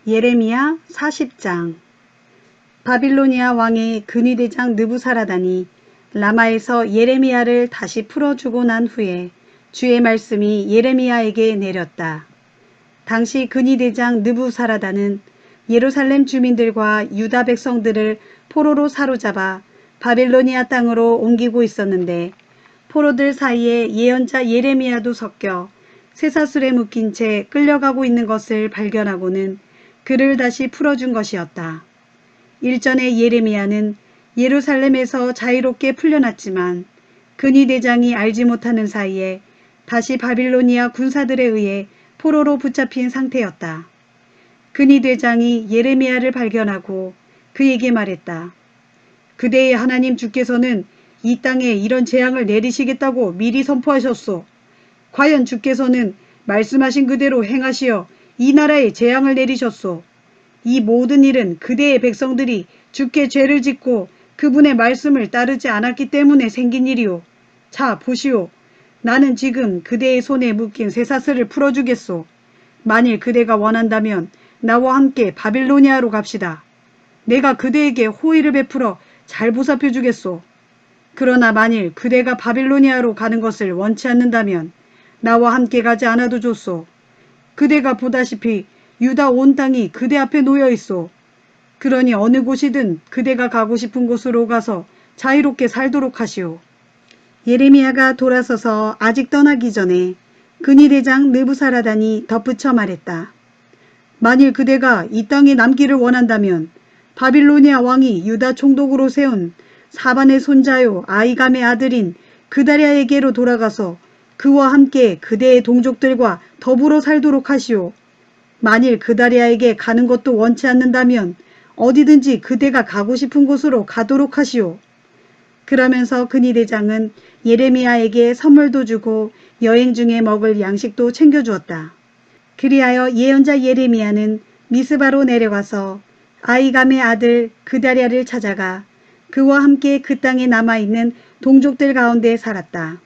예레미야 40장. 바빌로니아 왕의 근위대장 느부사라단이 라마에서 예레미야를 다시 풀어주고 난 후에 주의 말씀이 예레미야에게 내렸다. 당시 근위대장 느부사라단은 예루살렘 주민들과 유다 백성들을 포로로 사로잡아 바빌로니아 땅으로 옮기고 있었는데, 포로들 사이에 예언자 예레미야도 섞여 쇠사슬에 묶인 채 끌려가고 있는 것을 발견하고는 그를 다시 풀어준 것이었다. 일전에 예레미야는 예루살렘에서 자유롭게 풀려났지만 근위대장이 알지 못하는 사이에 다시 바빌로니아 군사들에 의해 포로로 붙잡힌 상태였다. 근위대장이 예레미야를 발견하고 그에게 말했다. 그대의 하나님 주께서는 이 땅에 이런 재앙을 내리시겠다고 미리 선포하셨소. 과연 주께서는 말씀하신 그대로 행하시어 이 나라에 재앙을 내리셨소. 이 모든 일은 그대의 백성들이 주께 죄를 짓고 그분의 말씀을 따르지 않았기 때문에 생긴 일이오. 자, 보시오. 나는 지금 그대의 손에 묶인 쇠사슬을 풀어주겠소. 만일 그대가 원한다면 나와 함께 바빌로니아로 갑시다. 내가 그대에게 호의를 베풀어 잘 보살펴 주겠소. 그러나 만일 그대가 바빌로니아로 가는 것을 원치 않는다면 나와 함께 가지 않아도 좋소. 그대가 보다시피 유다 온 땅이 그대 앞에 놓여 있소. 그러니 어느 곳이든 그대가 가고 싶은 곳으로 가서 자유롭게 살도록 하시오. 예레미야가 돌아서서 아직 떠나기 전에 근위대장 느부사라단이 덧붙여 말했다. 만일 그대가 이 땅에 남기를 원한다면 바빌로니아 왕이 유다 총독으로 세운 사반의 손자요 아이감의 아들인 그다랴에게로 돌아가서 그와 함께 그대의 동족들과 더불어 살도록 하시오. 만일 그다랴에게 가는 것도 원치 않는다면 어디든지 그대가 가고 싶은 곳으로 가도록 하시오. 그러면서 근위대장은 예레미야에게 선물도 주고 여행 중에 먹을 양식도 챙겨주었다. 그리하여 예언자 예레미야는 미스바로 내려가서 아이감의 아들 그다랴를 찾아가 그와 함께 그 땅에 남아있는 동족들 가운데 살았다.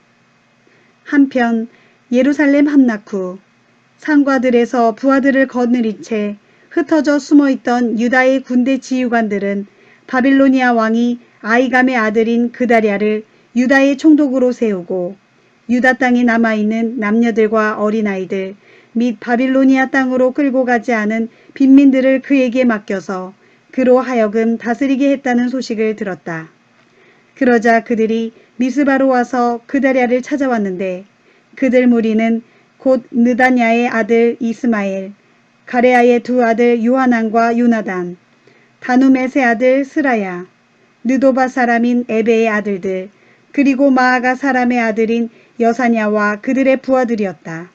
한편 예루살렘 함락 후 상과들에서 부하들을 거느린 채 흩어져 숨어있던 유다의 군대 지휘관들은 바빌로니아 왕이 아이감의 아들인 그다랴를 유다의 총독으로 세우고 유다 땅에 남아있는 남녀들과 어린아이들 및 바빌로니아 땅으로 끌고 가지 않은 빈민들을 그에게 맡겨서 그로 하여금 다스리게 했다는 소식을 들었다. 그러자 그들이 미스바로 와서 그다랴를 찾아왔는데, 그들 무리는 곧 느다냐의 아들 이스마엘, 가레아의 두 아들 요하난과 요나단, 다누멧의 아들 스라야, 느도바 사람인 에베의 아들들, 그리고 마아가 사람의 아들인 여사냐와 그들의 부하들이었다.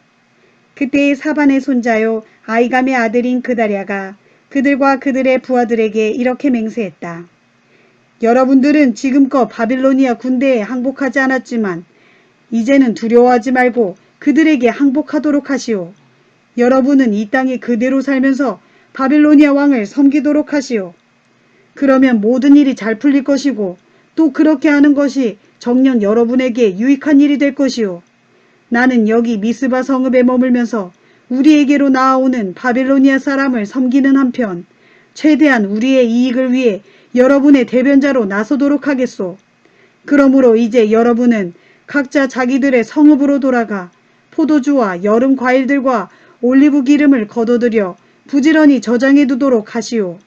그때의 사반의 손자요 아이감의 아들인 그다랴가 그들과 그들의 부하들에게 이렇게 맹세했다. 여러분들은 지금껏 바빌로니아 군대에 항복하지 않았지만 이제는 두려워하지 말고 그들에게 항복하도록 하시오. 여러분은 이 땅에 그대로 살면서 바빌로니아 왕을 섬기도록 하시오. 그러면 모든 일이 잘 풀릴 것이고 또 그렇게 하는 것이 정녕 여러분에게 유익한 일이 될 것이오. 나는 여기 미스바 성읍에 머물면서 우리에게로 나아오는 바빌로니아 사람을 섬기는 한편 최대한 우리의 이익을 위해 여러분의 대변자로 나서도록 하겠소. 그러므로 이제 여러분은 각자 자기들의 성읍으로 돌아가 포도주와 여름 과일들과 올리브 기름을 거둬들여 부지런히 저장해 두도록 하시오.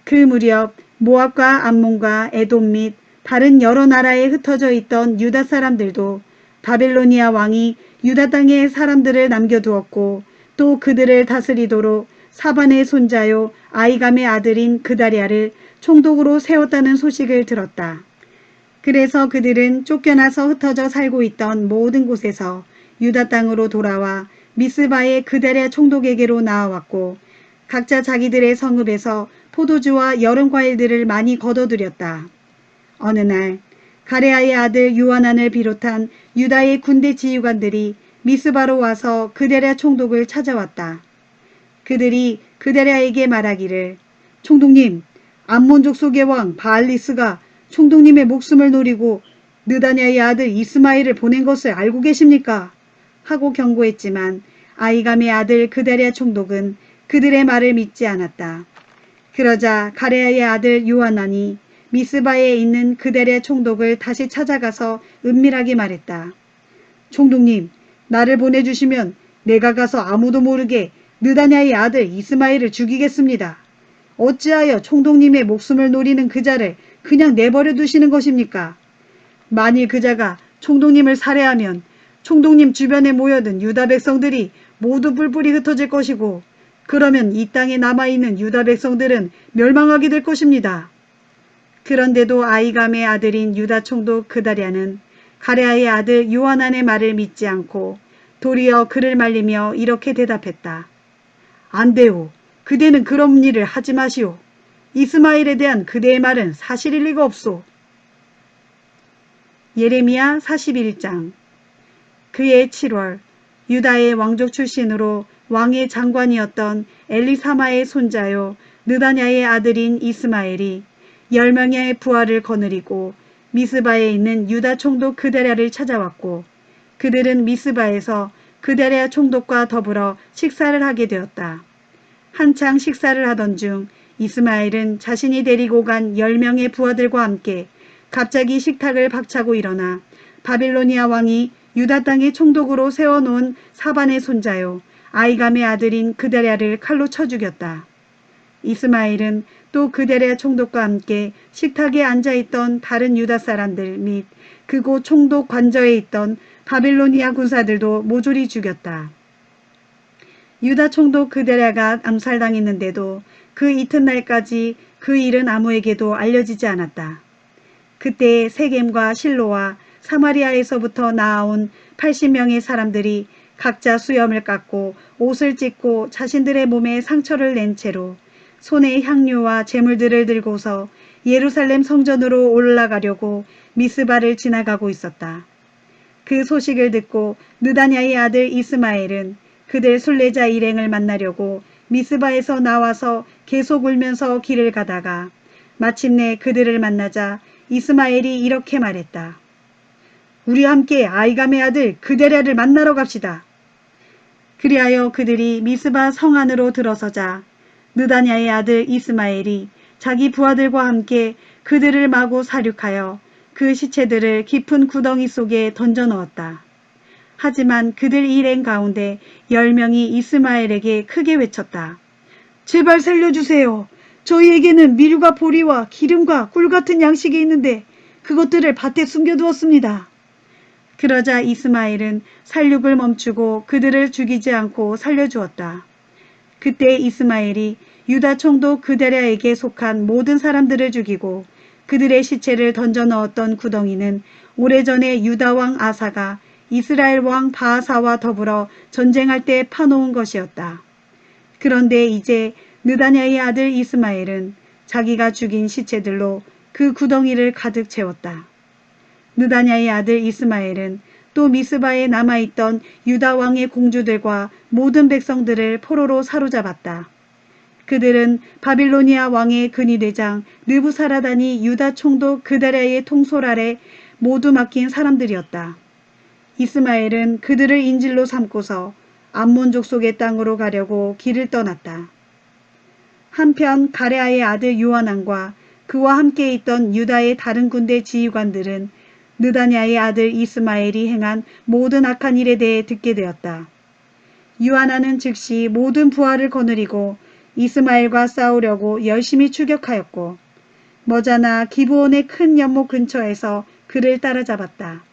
그 무렵 모압과 암몬과 에돔 및 다른 여러 나라에 흩어져 있던 유다 사람들도 바빌로니아 왕이 유다 땅에 사람들을 남겨두었고 또 그들을 다스리도록 사반의 손자요 아이감의 아들인 그다랴를 총독으로 세웠다는 소식을 들었다. 그래서 그들은 쫓겨나서 흩어져 살고 있던 모든 곳에서 유다 땅으로 돌아와 미스바의 그다랴 총독에게로 나아왔고 각자 자기들의 성읍에서 포도주와 여름 과일들을 많이 거둬들였다. 어느 날 가레아의 아들 요하난을 비롯한 유다의 군대 지휘관들이 미스바로 와서 그다랴 총독을 찾아왔다. 그들이 그다랴에게 말하기를, 총독님, 암몬 족속의 왕 바알리스가 총독님의 목숨을 노리고 느다냐의 아들 이스마엘을 보낸 것을 알고 계십니까? 하고 경고했지만 아이감의 아들 그다랴 총독은 그들의 말을 믿지 않았다. 그러자 가레아의 아들 요하난이 미스바에 있는 그델의 총독을 다시 찾아가서 은밀하게 말했다. 총독님, 나를 보내주시면 내가 가서 아무도 모르게 느다냐의 아들 이스마엘을 죽이겠습니다. 어찌하여 총독님의 목숨을 노리는 그자를 그냥 내버려 두시는 것입니까? 만일 그자가 총독님을 살해하면 총독님 주변에 모여든 유다 백성들이 모두 뿔뿔이 흩어질 것이고, 그러면 이 땅에 남아있는 유다 백성들은 멸망하게 될 것입니다. 그런데도 아이감의 아들인 유다 총독 그다랴는 가레아의 아들 요하난의 말을 믿지 않고 도리어 그를 말리며 이렇게 대답했다. 안 돼요. 그대는 그런 일을 하지 마시오. 이스마엘에 대한 그대의 말은 사실일 리가 없소. 예레미야 41장. 그해 7월 유다의 왕족 출신으로 왕의 장관이었던 엘리사마의 손자요 느다냐의 아들인 이스마엘이 10명의 부하를 거느리고 미스바에 있는 유다 총독 그데랴를 찾아왔고, 그들은 미스바에서 그데랴 총독과 더불어 식사를 하게 되었다. 한창 식사를 하던 중 이스마엘은 자신이 데리고 간 10명의 부하들과 함께 갑자기 식탁을 박차고 일어나 바빌로니아 왕이 유다 땅의 총독으로 세워놓은 사반의 손자요 아이감의 아들인 그데랴를 칼로 쳐 죽였다. 이스마엘은 또 그데랴 총독과 함께 식탁에 앉아있던 다른 유다 사람들 및 그곳 총독 관저에 있던 바빌로니아 군사들도 모조리 죽였다. 유다 총독 그데랴가 암살당했는데도 그 이튿날까지 그 일은 아무에게도 알려지지 않았다. 그때 세겜과 실로와 사마리아에서부터 나아온 80명의 사람들이 각자 수염을 깎고 옷을 찢고 자신들의 몸에 상처를 낸 채로 손에 향료와 제물들을 들고서 예루살렘 성전으로 올라가려고 미스바를 지나가고 있었다. 그 소식을 듣고 느다냐의 아들 이스마엘은 그들 순례자 일행을 만나려고 미스바에서 나와서 계속 울면서 길을 가다가 마침내 그들을 만나자 이스마엘이 이렇게 말했다. 우리 함께 아이감의 아들 그데랴를 만나러 갑시다. 그리하여 그들이 미스바 성 안으로 들어서자 느다냐의 아들 이스마엘이 자기 부하들과 함께 그들을 마구 사륙하여 그 시체들을 깊은 구덩이 속에 던져 넣었다. 하지만 그들 일행 가운데 10명이 이스마엘에게 크게 외쳤다. 제발 살려주세요. 저희에게는 밀과 보리와 기름과 꿀 같은 양식이 있는데 그것들을 밭에 숨겨두었습니다. 그러자 이스마엘은 살육을 멈추고 그들을 죽이지 않고 살려주었다. 그때 이스마엘이 유다 총독 그데랴에게 속한 모든 사람들을 죽이고 그들의 시체를 던져 넣었던 구덩이는 오래전에 유다 왕 아사가 이스라엘 왕 바하사와 더불어 전쟁할 때 파놓은 것이었다. 그런데 이제 느다냐의 아들 이스마엘은 자기가 죽인 시체들로 그 구덩이를 가득 채웠다. 느다냐의 아들 이스마엘은 또 미스바에 남아있던 유다 왕의 공주들과 모든 백성들을 포로로 사로잡았다. 그들은 바빌로니아 왕의 근위대장 느부사라단이 유다 총독 그데랴의 통솔 아래 모두 맡긴 사람들이었다. 이스마엘은 그들을 인질로 삼고서 암몬 족속의 땅으로 가려고 길을 떠났다. 한편 가레아의 아들 요하난과 그와 함께 있던 유다의 다른 군대 지휘관들은 느다냐의 아들 이스마엘이 행한 모든 악한 일에 대해 듣게 되었다. 요하난은 즉시 모든 부하를 거느리고 이스마엘과 싸우려고 열심히 추격하였고 머자나 기브온의 큰 연못 근처에서 그를 따라잡았다.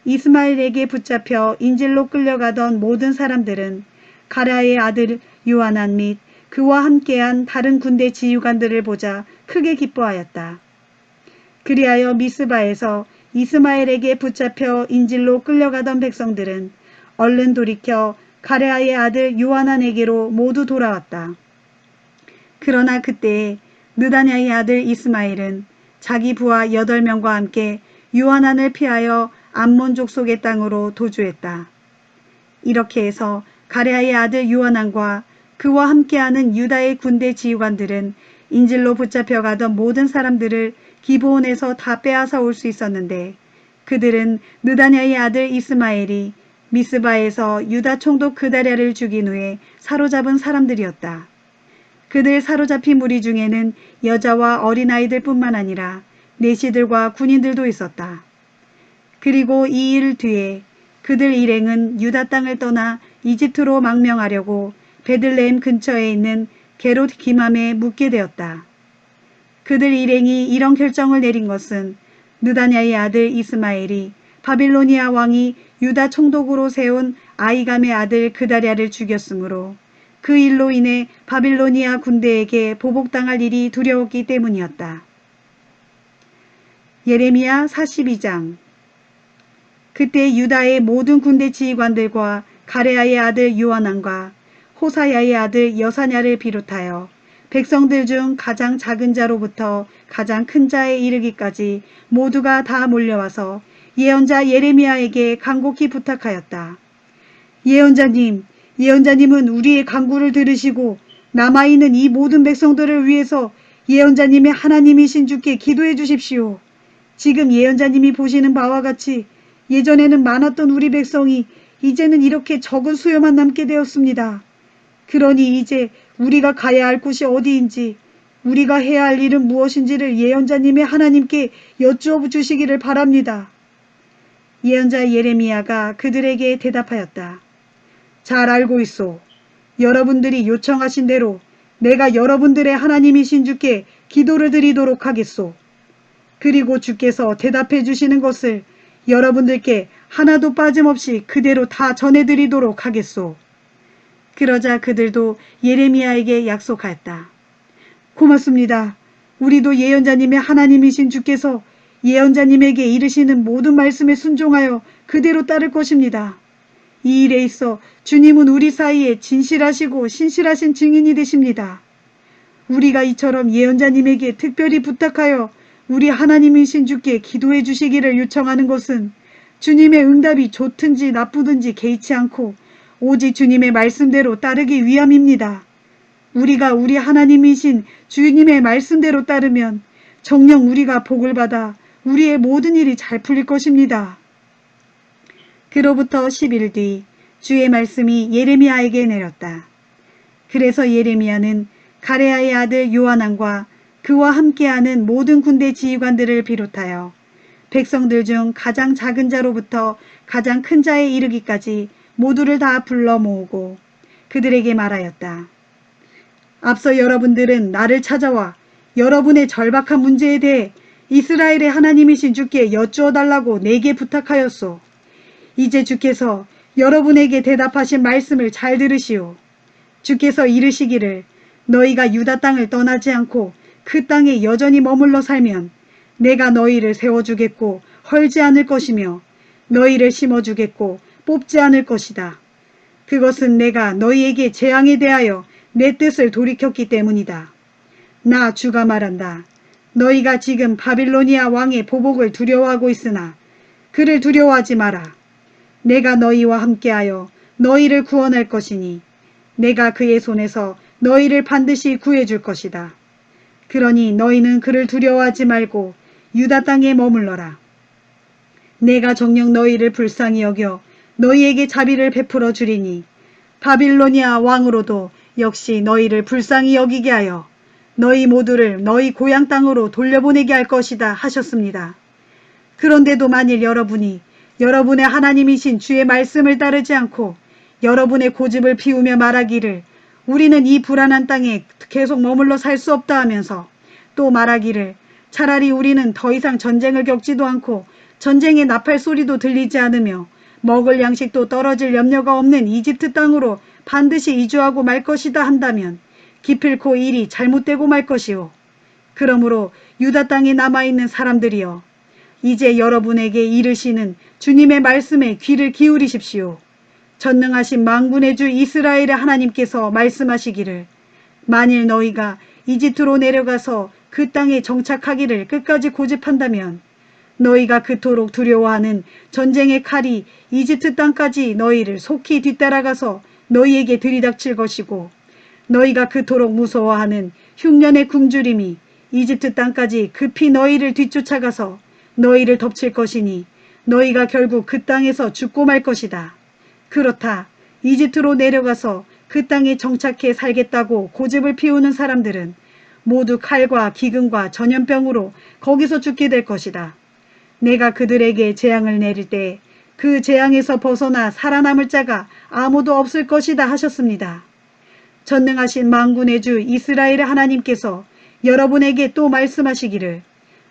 이스마엘에게 붙잡혀 인질로 끌려가던 모든 사람들은 가레아의 아들 요하난 및 그와 함께한 다른 군대 지휘관들을 보자 크게 기뻐하였다. 그리하여 미스바에서 이스마엘에게 붙잡혀 인질로 끌려가던 백성들은 얼른 돌이켜 가레아의 아들 요하난에게로 모두 돌아왔다. 그러나 그때 느다냐의 아들 이스마엘은 자기 부하 8명과 함께 요하난을 피하여 암몬 족속의 땅으로 도주했다. 이렇게 해서 가레아의 아들 요하난과 그와 함께하는 유다의 군대 지휘관들은 인질로 붙잡혀가던 모든 사람들을 기브온에서 다 빼앗아 올 수 있었는데 그들은 느다냐의 아들 이스마엘이 미스바에서 유다 총독 그다랴를 죽인 후에 사로잡은 사람들이었다. 그들 사로잡힌 무리 중에는 여자와 어린아이들 뿐만 아니라 내시들과 군인들도 있었다. 그리고 이 일 뒤에 그들 일행은 유다 땅을 떠나 이집트로 망명하려고 베들레헴 근처에 있는 게롯 기맘에 묵게 되었다. 그들 일행이 이런 결정을 내린 것은 느다냐의 아들 이스마엘이 바빌로니아 왕이 유다 총독으로 세운 아이감의 아들 그다랴를 죽였으므로 그 일로 인해 바빌로니아 군대에게 보복당할 일이 두려웠기 때문이었다. 예레미야 42장. 그때 유다의 모든 군대 지휘관들과 가레아의 아들 요하난과 호사야의 아들 여사냐를 비롯하여 백성들 중 가장 작은 자로부터 가장 큰 자에 이르기까지 모두가 다 몰려와서 예언자 예레미야에게 간곡히 부탁하였다. 예언자님은 우리의 간구를 들으시고 남아있는 이 모든 백성들을 위해서 예언자님의 하나님이신 주께 기도해 주십시오. 지금 예언자님이 보시는 바와 같이 예전에는 많았던 우리 백성이 이제는 이렇게 적은 수요만 남게 되었습니다. 그러니 이제 우리가 가야 할 곳이 어디인지, 우리가 해야 할 일은 무엇인지를 예언자님의 하나님께 여쭈어 주시기를 바랍니다. 예언자 예레미야가 그들에게 대답하였다. 잘 알고 있소. 여러분들이 요청하신 대로 내가 여러분들의 하나님이신 주께 기도를 드리도록 하겠소. 그리고 주께서 대답해 주시는 것을 여러분들께 하나도 빠짐없이 그대로 다 전해드리도록 하겠소. 그러자 그들도 예레미야에게 약속하였다. 고맙습니다. 우리도 예언자님의 하나님이신 주께서 예언자님에게 이르시는 모든 말씀에 순종하여 그대로 따를 것입니다. 이 일에 있어 주님은 우리 사이에 진실하시고 신실하신 증인이 되십니다. 우리가 이처럼 예언자님에게 특별히 부탁하여 우리 하나님이신 주께 기도해 주시기를 요청하는 것은 주님의 응답이 좋든지 나쁘든지 개의치 않고 오직 주님의 말씀대로 따르기 위함입니다. 우리가 우리 하나님이신 주님의 말씀대로 따르면 정녕 우리가 복을 받아 우리의 모든 일이 잘 풀릴 것입니다. 그로부터 10일 뒤 주의 말씀이 예레미야에게 내렸다. 그래서 예레미야는 가레아의 아들 요하난과 그와 함께하는 모든 군대 지휘관들을 비롯하여 백성들 중 가장 작은 자로부터 가장 큰 자에 이르기까지 모두를 다 불러 모으고 그들에게 말하였다. 앞서 여러분들은 나를 찾아와 여러분의 절박한 문제에 대해 이스라엘의 하나님이신 주께 여쭈어 달라고 내게 부탁하였소. 이제 주께서 여러분에게 대답하신 말씀을 잘 들으시오. 주께서 이르시기를 너희가 유다 땅을 떠나지 않고 그 땅에 여전히 머물러 살면 내가 너희를 세워주겠고 헐지 않을 것이며 너희를 심어주겠고 뽑지 않을 것이다. 그것은 내가 너희에게 재앙에 대하여 내 뜻을 돌이켰기 때문이다. 나 주가 말한다. 너희가 지금 바빌로니아 왕의 보복을 두려워하고 있으나 그를 두려워하지 마라. 내가 너희와 함께하여 너희를 구원할 것이니 내가 그의 손에서 너희를 반드시 구해줄 것이다. 그러니 너희는 그를 두려워하지 말고 유다 땅에 머물러라. 내가 정녕 너희를 불쌍히 여겨 너희에게 자비를 베풀어 주리니 바빌로니아 왕으로도 역시 너희를 불쌍히 여기게 하여 너희 모두를 너희 고향 땅으로 돌려보내게 할 것이다 하셨습니다. 그런데도 만일 여러분이 여러분의 하나님이신 주의 말씀을 따르지 않고 여러분의 고집을 피우며 말하기를 우리는 이 불안한 땅에 계속 머물러 살 수 없다 하면서 또 말하기를 차라리 우리는 더 이상 전쟁을 겪지도 않고 전쟁의 나팔 소리도 들리지 않으며 먹을 양식도 떨어질 염려가 없는 이집트 땅으로 반드시 이주하고 말 것이다 한다면 기필코 일이 잘못되고 말 것이오. 그러므로 유다 땅에 남아있는 사람들이여 이제 여러분에게 이르시는 주님의 말씀에 귀를 기울이십시오. 전능하신 만군의 주 이스라엘의 하나님께서 말씀하시기를 만일 너희가 이집트로 내려가서 그 땅에 정착하기를 끝까지 고집한다면 너희가 그토록 두려워하는 전쟁의 칼이 이집트 땅까지 너희를 속히 뒤따라가서 너희에게 들이닥칠 것이고 너희가 그토록 무서워하는 흉년의 굶주림이 이집트 땅까지 급히 너희를 뒤쫓아가서 너희를 덮칠 것이니 너희가 결국 그 땅에서 죽고 말 것이다. 그렇다. 이집트로 내려가서 그 땅에 정착해 살겠다고 고집을 피우는 사람들은 모두 칼과 기근과 전염병으로 거기서 죽게 될 것이다. 내가 그들에게 재앙을 내릴 때 그 재앙에서 벗어나 살아남을 자가 아무도 없을 것이다 하셨습니다. 전능하신 만군의 주 이스라엘의 하나님께서 여러분에게 또 말씀하시기를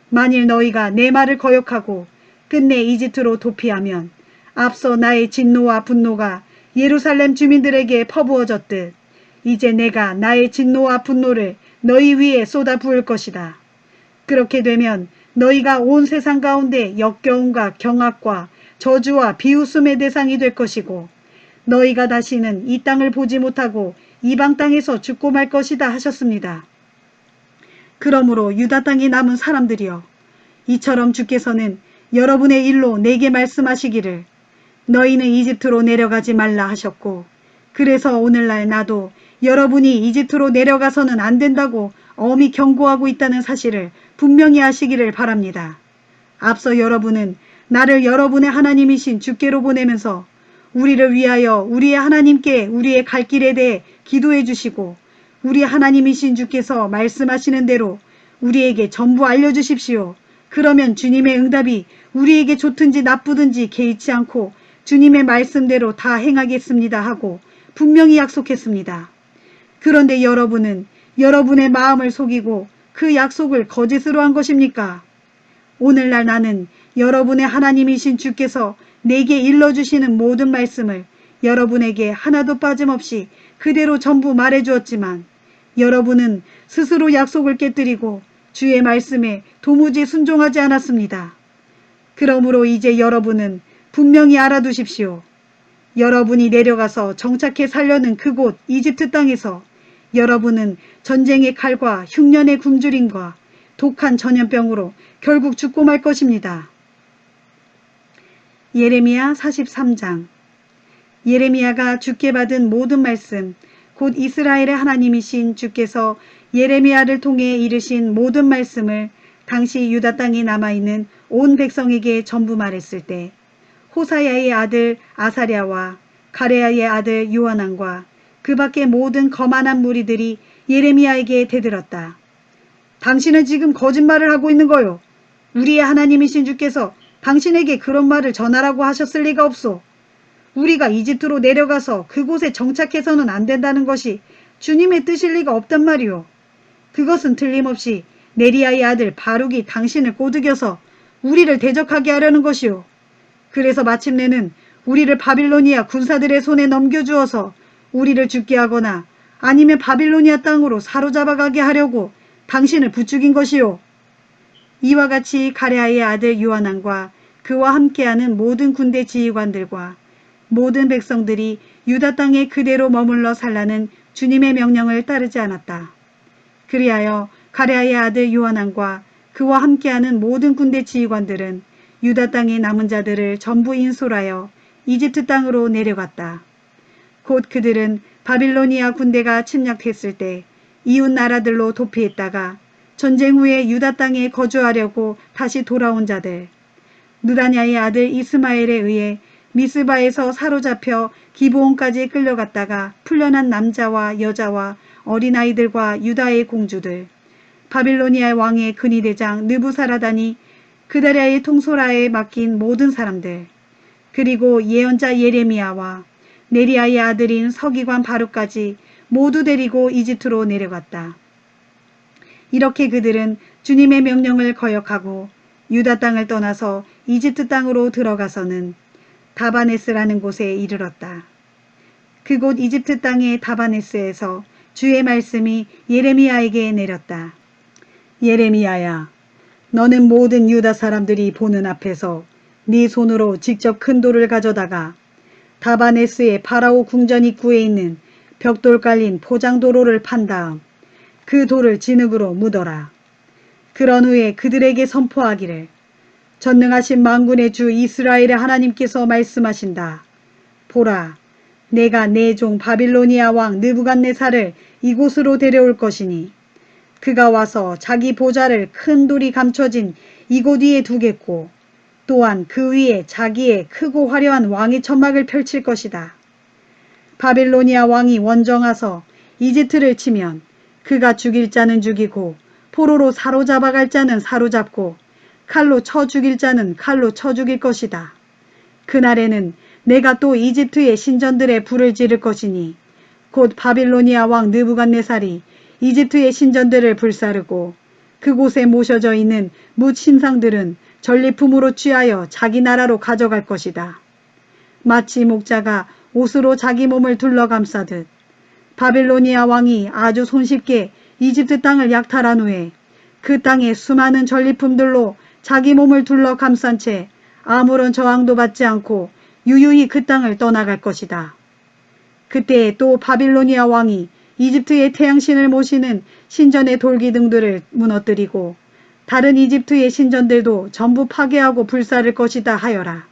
만일 너희가 내 말을 거역하고 끝내 이집트로 도피하면 앞서 나의 진노와 분노가 예루살렘 주민들에게 퍼부어졌듯 이제 내가 나의 진노와 분노를 너희 위에 쏟아 부을 것이다. 그렇게 되면 너희가 온 세상 가운데 역겨움과 경악과 저주와 비웃음의 대상이 될 것이고 너희가 다시는 이 땅을 보지 못하고 이방 땅에서 죽고 말 것이다 하셨습니다. 그러므로 유다 땅에 남은 사람들이여 이처럼 주께서는 여러분의 일로 내게 말씀하시기를 너희는 이집트로 내려가지 말라 하셨고 그래서 오늘날 나도 여러분이 이집트로 내려가서는 안 된다고 엄히 경고하고 있다는 사실을 분명히 아시기를 바랍니다. 앞서 여러분은 나를 여러분의 하나님이신 주께로 보내면서 우리를 위하여 우리의 하나님께 우리의 갈 길에 대해 기도해 주시고 우리 하나님이신 주께서 말씀하시는 대로 우리에게 전부 알려주십시오. 그러면 주님의 응답이 우리에게 좋든지 나쁘든지 개의치 않고 주님의 말씀대로 다 행하겠습니다 하고 분명히 약속했습니다. 그런데 여러분은 여러분의 마음을 속이고 그 약속을 거짓으로 한 것입니까? 오늘날 나는 여러분의 하나님이신 주께서 내게 일러주시는 모든 말씀을 여러분에게 하나도 빠짐없이 그대로 전부 말해주었지만 여러분은 스스로 약속을 깨뜨리고 주의 말씀에 도무지 순종하지 않았습니다. 그러므로 이제 여러분은 분명히 알아두십시오. 여러분이 내려가서 정착해 살려는 그곳 이집트 땅에서 여러분은 전쟁의 칼과 흉년의 굶주림과 독한 전염병으로 결국 죽고 말 것입니다. 예레미야 43장. 예레미야가 주께 받은 모든 말씀, 곧 이스라엘의 하나님이신 주께서 예레미야를 통해 이르신 모든 말씀을 당시 유다 땅에 남아있는 온 백성에게 전부 말했을 때 호사야의 아들 아사랴와 가레야의 아들 요하난과 그 밖의 모든 거만한 무리들이 예레미야에게 대들었다. 당신은 지금 거짓말을 하고 있는 거요. 우리의 하나님이신 주께서 당신에게 그런 말을 전하라고 하셨을 리가 없소. 우리가 이집트로 내려가서 그곳에 정착해서는 안 된다는 것이 주님의 뜻일 리가 없단 말이오. 그것은 틀림없이 네리야의 아들 바룩이 당신을 꼬드겨서 우리를 대적하게 하려는 것이오. 그래서 마침내는 우리를 바빌로니아 군사들의 손에 넘겨주어서 우리를 죽게 하거나 아니면 바빌로니아 땅으로 사로잡아가게 하려고 당신을 부추긴 것이오. 이와 같이 가레아의 아들 요하난과 그와 함께하는 모든 군대 지휘관들과 모든 백성들이 유다 땅에 그대로 머물러 살라는 주님의 명령을 따르지 않았다. 그리하여 가레아의 아들 요하난과 그와 함께하는 모든 군대 지휘관들은 유다 땅의 남은 자들을 전부 인솔하여 이집트 땅으로 내려갔다. 곧 그들은 바빌로니아 군대가 침략했을 때 이웃 나라들로 도피했다가 전쟁 후에 유다 땅에 거주하려고 다시 돌아온 자들, 느다냐의 아들 이스마엘에 의해 미스바에서 사로잡혀 기브온까지 끌려갔다가 풀려난 남자와 여자와 어린아이들과 유다의 공주들, 바빌로니아 왕의 근위대장 느부사라단이 그다랴의 통솔하에 맡긴 모든 사람들, 그리고 예언자 예레미야와 네리야의 아들인 서기관 바룩까지 모두 데리고 이집트로 내려갔다. 이렇게 그들은 주님의 명령을 거역하고 유다 땅을 떠나서 이집트 땅으로 들어가서는 다바네스라는 곳에 이르렀다. 그곳 이집트 땅의 다바네스에서 주의 말씀이 예레미야에게 내렸다. 예레미야야, 너는 모든 유다 사람들이 보는 앞에서 네 손으로 직접 큰 돌을 가져다가 다바네스의 파라오 궁전 입구에 있는 벽돌 깔린 포장도로를 판 다음 그 돌을 진흙으로 묻어라. 그런 후에 그들에게 선포하기를 전능하신 만군의 주 이스라엘의 하나님께서 말씀하신다. 보라, 내가 내 종 바빌로니아 왕 느부갓네살을 이곳으로 데려올 것이니 그가 와서 자기 보좌를 큰 돌이 감춰진 이곳 위에 두겠고 또한 그 위에 자기의 크고 화려한 왕의 천막을 펼칠 것이다. 바빌로니아 왕이 원정하서 이집트를 치면 그가 죽일 자는 죽이고 포로로 사로잡아갈 자는 사로잡고 칼로 쳐 죽일 자는 칼로 쳐 죽일 것이다. 그날에는 내가 또 이집트의 신전들에 불을 지를 것이니 곧 바빌로니아 왕 느부갓네살이 이집트의 신전들을 불사르고 그곳에 모셔져 있는 뭇 신상들은 전리품으로 취하여 자기 나라로 가져갈 것이다. 마치 목자가 옷으로 자기 몸을 둘러감싸듯 바빌로니아 왕이 아주 손쉽게 이집트 땅을 약탈한 후에 그 땅의 수많은 전리품들로 자기 몸을 둘러 감싼 채 아무런 저항도 받지 않고 유유히 그 땅을 떠나갈 것이다. 그때 또 바빌로니아 왕이 이집트의 태양신을 모시는 신전의 돌기둥들을 무너뜨리고 다른 이집트의 신전들도 전부 파괴하고 불사를 것이다 하여라.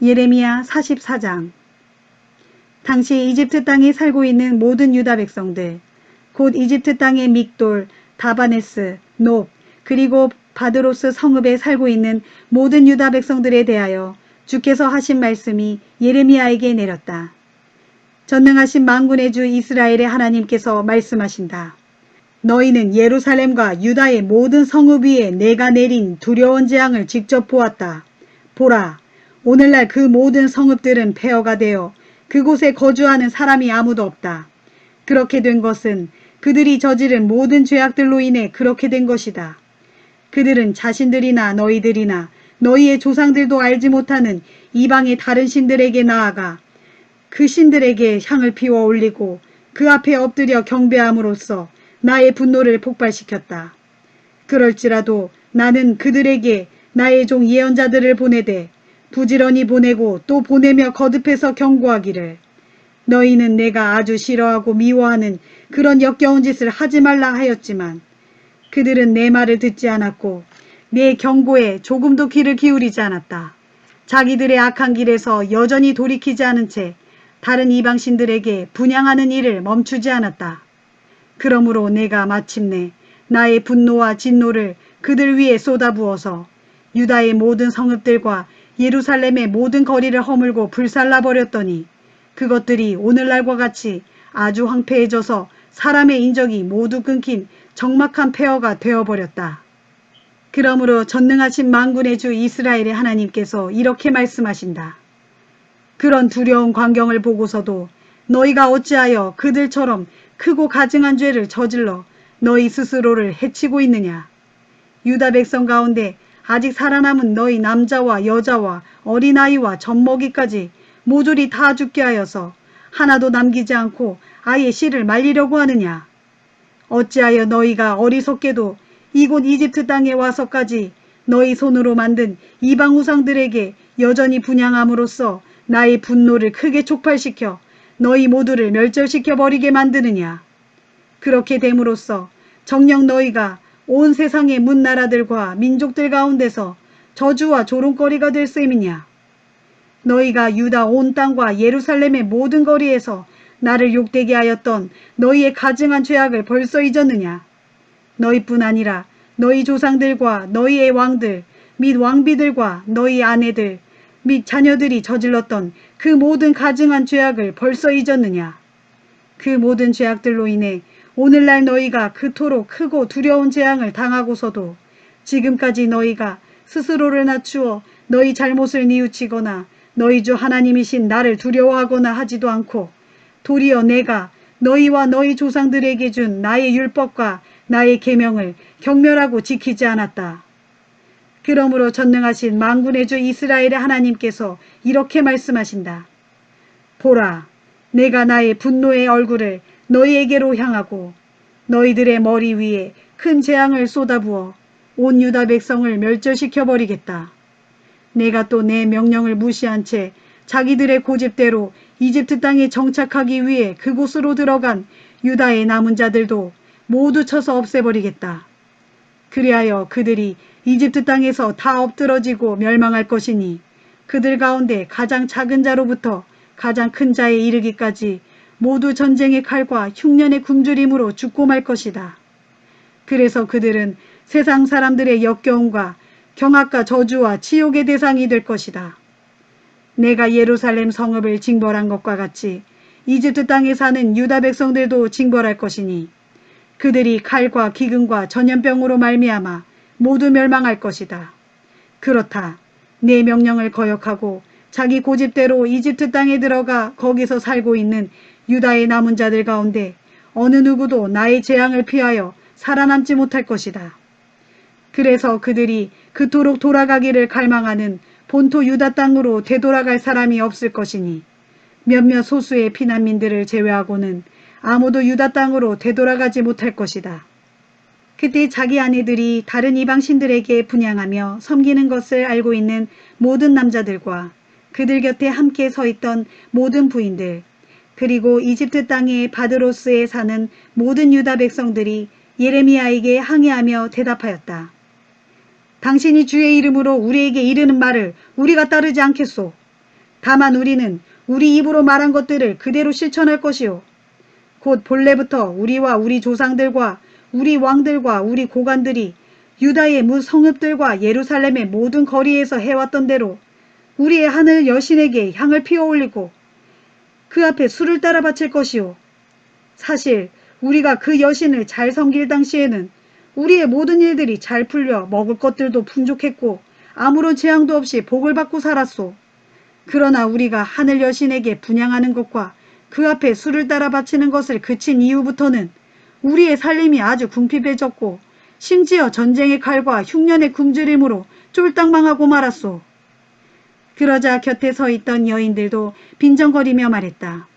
예레미야 44장. 당시 이집트 땅에 살고 있는 모든 유다 백성들, 곧 이집트 땅의 믹돌, 다바네스, 높, 그리고 바드로스 성읍에 살고 있는 모든 유다 백성들에 대하여 주께서 하신 말씀이 예레미야에게 내렸다. 전능하신 만군의 주 이스라엘의 하나님께서 말씀하신다. 너희는 예루살렘과 유다의 모든 성읍 위에 내가 내린 두려운 재앙을 직접 보았다. 보라, 오늘날 그 모든 성읍들은 폐허가 되어 그곳에 거주하는 사람이 아무도 없다. 그렇게 된 것은 그들이 저지른 모든 죄악들로 인해 그렇게 된 것이다. 그들은 자신들이나 너희들이나 너희의 조상들도 알지 못하는 이방의 다른 신들에게 나아가 그 신들에게 향을 피워 올리고 그 앞에 엎드려 경배함으로써 나의 분노를 폭발시켰다. 그럴지라도 나는 그들에게 나의 종 예언자들을 보내되 부지런히 보내고 또 보내며 거듭해서 경고하기를 너희는 내가 아주 싫어하고 미워하는 그런 역겨운 짓을 하지 말라 하였지만 그들은 내 말을 듣지 않았고 내 경고에 조금도 귀를 기울이지 않았다. 자기들의 악한 길에서 여전히 돌이키지 않은 채 다른 이방신들에게 분향하는 일을 멈추지 않았다. 그러므로 내가 마침내 나의 분노와 진노를 그들 위에 쏟아부어서 유다의 모든 성읍들과 예루살렘의 모든 거리를 허물고 불살라 버렸더니 그것들이 오늘날과 같이 아주 황폐해져서 사람의 인적이 모두 끊긴 적막한 폐허가 되어버렸다. 그러므로 전능하신 만군의 주 이스라엘의 하나님께서 이렇게 말씀하신다. 그런 두려운 광경을 보고서도 너희가 어찌하여 그들처럼 크고 가증한 죄를 저질러 너희 스스로를 해치고 있느냐. 유다 백성 가운데 아직 살아남은 너희 남자와 여자와 어린아이와 젖먹이까지 모조리 다 죽게 하여서 하나도 남기지 않고 아예 씨를 말리려고 하느냐. 어찌하여 너희가 어리석게도 이곳 이집트 땅에 와서까지 너희 손으로 만든 이방 우상들에게 여전히 분향함으로써 나의 분노를 크게 촉발시켜 너희 모두를 멸절시켜 버리게 만드느냐. 그렇게 됨으로써 정녕 너희가 온 세상의 문나라들과 민족들 가운데서 저주와 조롱거리가 될 셈이냐. 너희가 유다 온 땅과 예루살렘의 모든 거리에서 나를 욕되게 하였던 너희의 가증한 죄악을 벌써 잊었느냐. 너희뿐 아니라 너희 조상들과 너희의 왕들 및 왕비들과 너희 아내들 및 자녀들이 저질렀던 그 모든 가증한 죄악을 벌써 잊었느냐. 그 모든 죄악들로 인해 오늘날 너희가 그토록 크고 두려운 재앙을 당하고서도 지금까지 너희가 스스로를 낮추어 너희 잘못을 뉘우치거나 너희 주 하나님이신 나를 두려워하거나 하지도 않고 도리어 내가 너희와 너희 조상들에게 준 나의 율법과 나의 계명을 경멸하고 지키지 않았다. 그러므로 전능하신 만군의 주 이스라엘의 하나님께서 이렇게 말씀하신다. 보라, 내가 나의 분노의 얼굴을 너희에게로 향하고 너희들의 머리 위에 큰 재앙을 쏟아부어 온 유다 백성을 멸절시켜 버리겠다. 내가 또 내 명령을 무시한 채 자기들의 고집대로 이집트 땅에 정착하기 위해 그곳으로 들어간 유다의 남은 자들도 모두 쳐서 없애버리겠다. 그리하여 그들이 이집트 땅에서 다 엎드러지고 멸망할 것이니 그들 가운데 가장 작은 자로부터 가장 큰 자에 이르기까지 모두 전쟁의 칼과 흉년의 굶주림으로 죽고 말 것이다. 그래서 그들은 세상 사람들의 역겨움과 경악과 저주와 지옥의 대상이 될 것이다. 내가 예루살렘 성읍을 징벌한 것과 같이 이집트 땅에 사는 유다 백성들도 징벌할 것이니 그들이 칼과 기근과 전염병으로 말미암아 모두 멸망할 것이다. 그렇다. 내 명령을 거역하고 자기 고집대로 이집트 땅에 들어가 거기서 살고 있는 유다의 남은 자들 가운데 어느 누구도 나의 재앙을 피하여 살아남지 못할 것이다. 그래서 그들이 그토록 돌아가기를 갈망하는 본토 유다 땅으로 되돌아갈 사람이 없을 것이니 몇몇 소수의 피난민들을 제외하고는 아무도 유다 땅으로 되돌아가지 못할 것이다. 그때 자기 아내들이 다른 이방신들에게 분향하며 섬기는 것을 알고 있는 모든 남자들과 그들 곁에 함께 서 있던 모든 부인들, 그리고 이집트 땅의 바드로스에 사는 모든 유다 백성들이 예레미야에게 항의하며 대답하였다. 당신이 주의 이름으로 우리에게 이르는 말을 우리가 따르지 않겠소. 다만 우리는 우리 입으로 말한 것들을 그대로 실천할 것이요. 곧 본래부터 우리와 우리 조상들과 우리 왕들과 우리 고관들이 유다의 무 성읍들과 예루살렘의 모든 거리에서 해왔던 대로 우리의 하늘 여신에게 향을 피워 올리고 그 앞에 술을 따라 바칠 것이요. 사실 우리가 그 여신을 잘 섬길 당시에는 우리의 모든 일들이 잘 풀려 먹을 것들도 풍족했고 아무런 재앙도 없이 복을 받고 살았소. 그러나 우리가 하늘 여신에게 분향하는 것과 그 앞에 술을 따라 바치는 것을 그친 이후부터는 우리의 살림이 아주 궁핍해졌고 심지어 전쟁의 칼과 흉년의 굶주림으로 쫄딱 망하고 말았소. 그러자 곁에 서 있던 여인들도 빈정거리며 말했다.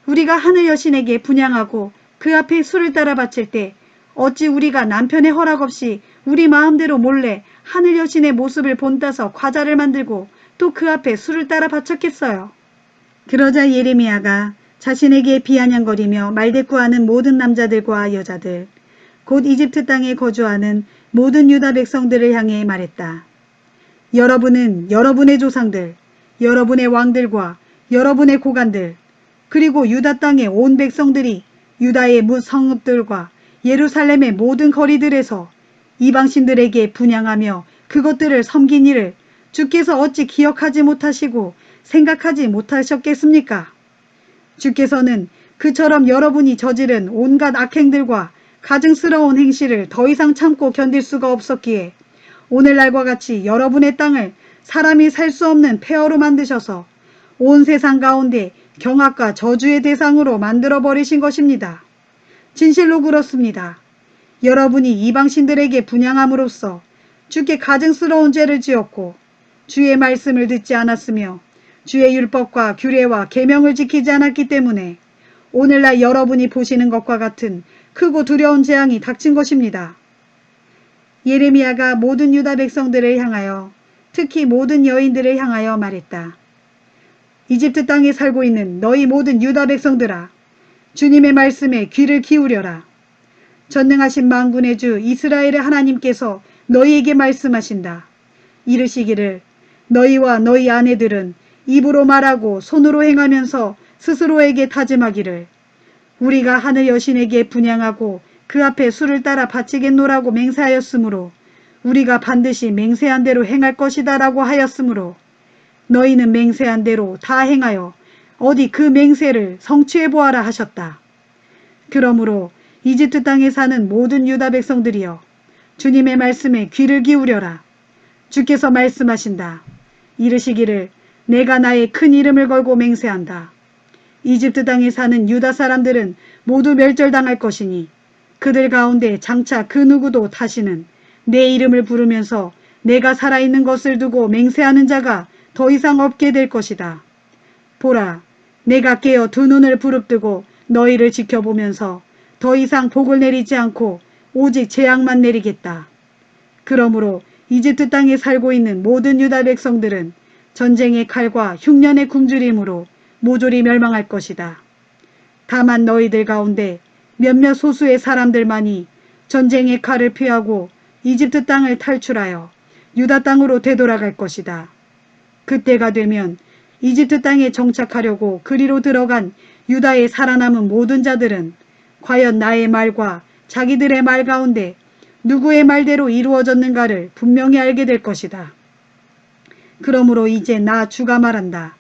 우리가 하늘 여신에게 분향하고 그 앞에 술을 따라 바칠 때 어찌 우리가 남편의 허락 없이 우리 마음대로 몰래 하늘 여신의 모습을 본따서 과자를 만들고 또 그 앞에 술을 따라 바쳤겠어요. 그러자 예레미야가 자신에게 비아냥거리며 말대꾸하는 모든 남자들과 여자들, 곧 이집트 땅에 거주하는 모든 유다 백성들을 향해 말했다. 여러분은 여러분의 조상들, 여러분의 왕들과 여러분의 고관들, 그리고 유다 땅의 온 백성들이 유다의 무 성읍들과 예루살렘의 모든 거리들에서 이방신들에게 분향하며 그것들을 섬긴 일을 주께서 어찌 기억하지 못하시고 생각하지 못하셨겠습니까? 주께서는 그처럼 여러분이 저지른 온갖 악행들과 가증스러운 행실을 더 이상 참고 견딜 수가 없었기에 오늘날과 같이 여러분의 땅을 사람이 살 수 없는 폐허로 만드셔서 온 세상 가운데 경악과 저주의 대상으로 만들어버리신 것입니다. 진실로 그렇습니다. 여러분이 이방신들에게 분향함으로써 주께 가증스러운 죄를 지었고 주의 말씀을 듣지 않았으며 주의 율법과 규례와 계명을 지키지 않았기 때문에 오늘날 여러분이 보시는 것과 같은 크고 두려운 재앙이 닥친 것입니다. 예레미야가 모든 유다 백성들을 향하여 특히 모든 여인들을 향하여 말했다. 이집트 땅에 살고 있는 너희 모든 유다 백성들아, 주님의 말씀에 귀를 기울여라. 전능하신 만군의 주 이스라엘의 하나님께서 너희에게 말씀하신다. 이르시기를 너희와 너희 아내들은 입으로 말하고 손으로 행하면서 스스로에게 다짐하기를 우리가 하늘 여신에게 분향하고 그 앞에 술을 따라 바치겠노라고 맹세하였으므로 우리가 반드시 맹세한 대로 행할 것이다 라고 하였으므로 너희는 맹세한 대로 다 행하여 어디 그 맹세를 성취해 보아라 하셨다. 그러므로 이집트 땅에 사는 모든 유다 백성들이여 주님의 말씀에 귀를 기울여라. 주께서 말씀하신다. 이르시기를 내가 나의 큰 이름을 걸고 맹세한다. 이집트 땅에 사는 유다 사람들은 모두 멸절당할 것이니 그들 가운데 장차 그 누구도 다시는 내 이름을 부르면서 내가 살아있는 것을 두고 맹세하는 자가 더 이상 없게 될 것이다. 보라, 내가 깨어 두 눈을 부릅뜨고 너희를 지켜보면서 더 이상 복을 내리지 않고 오직 재앙만 내리겠다. 그러므로 이집트 땅에 살고 있는 모든 유다 백성들은 전쟁의 칼과 흉년의 굶주림으로 모조리 멸망할 것이다. 다만 너희들 가운데 몇몇 소수의 사람들만이 전쟁의 칼을 피하고 이집트 땅을 탈출하여 유다 땅으로 되돌아갈 것이다. 그때가 되면 이집트 땅에 정착하려고 그리로 들어간 유다에 살아남은 모든 자들은 과연 나의 말과 자기들의 말 가운데 누구의 말대로 이루어졌는가를 분명히 알게 될 것이다. 그러므로 이제 나 주가 말한다.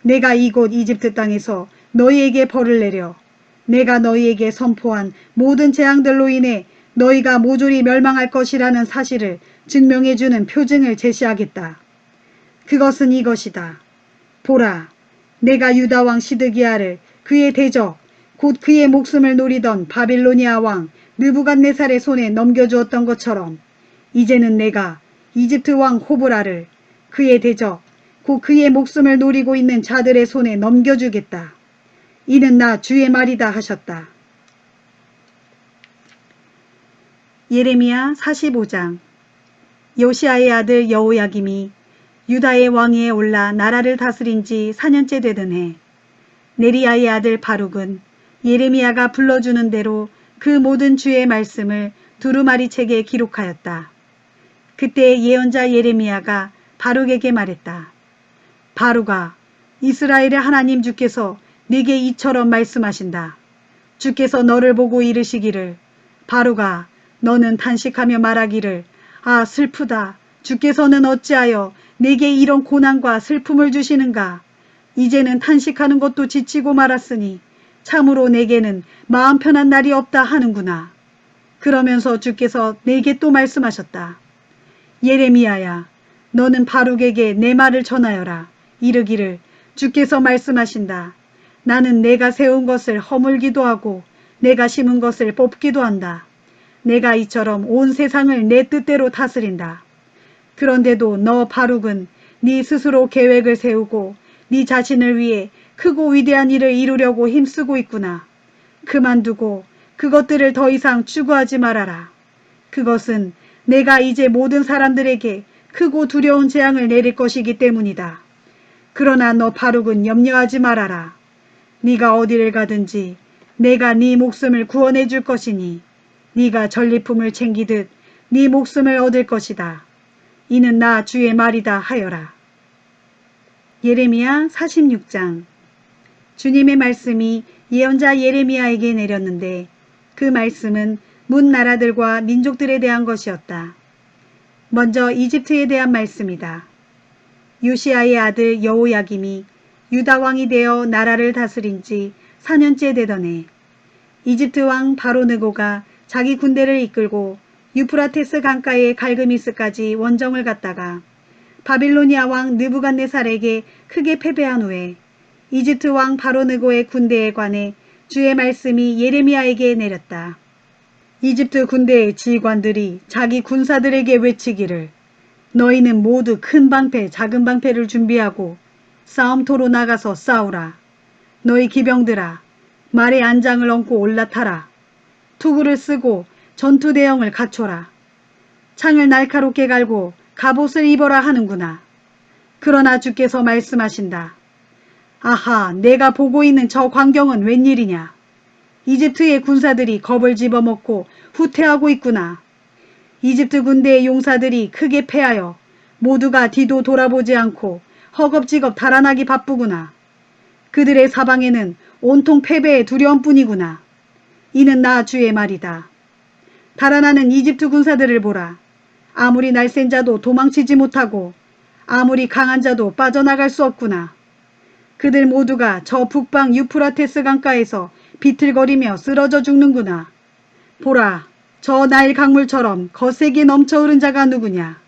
내가 이곳 이집트 땅에서 너희에게 벌을 내려 내가 너희에게 선포한 모든 재앙들로 인해 너희가 모조리 멸망할 것이라는 사실을 증명해주는 표징을 제시하겠다. 그것은 이것이다. 보라, 내가 유다 왕 시드기야를 그의 대적, 곧 그의 목숨을 노리던 바빌로니아 왕 느부갓네살의 손에 넘겨주었던 것처럼 이제는 내가 이집트 왕 호브라를 그의 대적, 곧 그의 목숨을 노리고 있는 자들의 손에 넘겨주겠다. 이는 나 주의 말이다 하셨다. 예레미야 45장. 요시아의 아들 여호야김이 유다의 왕위에 올라 나라를 다스린 지 4년째 되던 해, 네리야의 아들 바룩은 예레미야가 불러주는 대로 그 모든 주의 말씀을 두루마리 책에 기록하였다. 그때 예언자 예레미야가 바룩에게 말했다. 바룩아, 이스라엘의 하나님 주께서 네게 이처럼 말씀하신다. 주께서 너를 보고 이르시기를, 바룩아, 너는 탄식하며 말하기를, 아 슬프다. 주께서는 어찌하여 내게 이런 고난과 슬픔을 주시는가. 이제는 탄식하는 것도 지치고 말았으니 참으로 내게는 마음 편한 날이 없다 하는구나. 그러면서 주께서 내게 또 말씀하셨다. 예레미야야, 너는 바룩에게 내 말을 전하여라. 이르기를, 주께서 말씀하신다. 나는 내가 세운 것을 허물기도 하고 내가 심은 것을 뽑기도 한다. 내가 이처럼 온 세상을 내 뜻대로 다스린다. 그런데도 너 바룩은 네 스스로 계획을 세우고 네 자신을 위해 크고 위대한 일을 이루려고 힘쓰고 있구나. 그만두고 그것들을 더 이상 추구하지 말아라. 그것은 내가 이제 모든 사람들에게 크고 두려운 재앙을 내릴 것이기 때문이다. 그러나 너 바룩은 염려하지 말아라. 네가 어디를 가든지 내가 네 목숨을 구원해 줄 것이니 네가 전리품을 챙기듯 네 목숨을 얻을 것이다. 이는 나 주의 말이다 하여라. 예레미야 46장. 주님의 말씀이 예언자 예레미야에게 내렸는데 그 말씀은 문 나라들과 민족들에 대한 것이었다. 먼저 이집트에 대한 말씀이다. 요시아의 아들 여호야김이 유다 왕이 되어 나라를 다스린 지 4년째 되던 해, 이집트 왕 바로느고가 자기 군대를 이끌고 유프라테스 강가의 갈그미스까지 원정을 갔다가 바빌로니아 왕 느부갓네살에게 크게 패배한 후에 이집트 왕 바로느고의 군대에 관해 주의 말씀이 예레미야에게 내렸다. 이집트 군대의 지휘관들이 자기 군사들에게 외치기를, 너희는 모두 큰 방패, 작은 방패를 준비하고 싸움터로 나가서 싸우라. 너희 기병들아, 말의 안장을 얹고 올라타라. 투구를 쓰고 전투 대형을 갖춰라. 창을 날카롭게 갈고 갑옷을 입어라 하는구나. 그러나 주께서 말씀하신다. 아하, 내가 보고 있는 저 광경은 웬일이냐. 이집트의 군사들이 겁을 집어먹고 후퇴하고 있구나. 이집트 군대의 용사들이 크게 패하여 모두가 뒤도 돌아보지 않고 허겁지겁 달아나기 바쁘구나. 그들의 사방에는 온통 패배의 두려움뿐이구나. 이는 나 주의 말이다. 달아나는 이집트 군사들을 보라. 아무리 날쌘 자도 도망치지 못하고 아무리 강한 자도 빠져나갈 수 없구나. 그들 모두가 저 북방 유프라테스 강가에서 비틀거리며 쓰러져 죽는구나. 보라, 저 나일 강물처럼 거세게 넘쳐 흐른 자가 누구냐.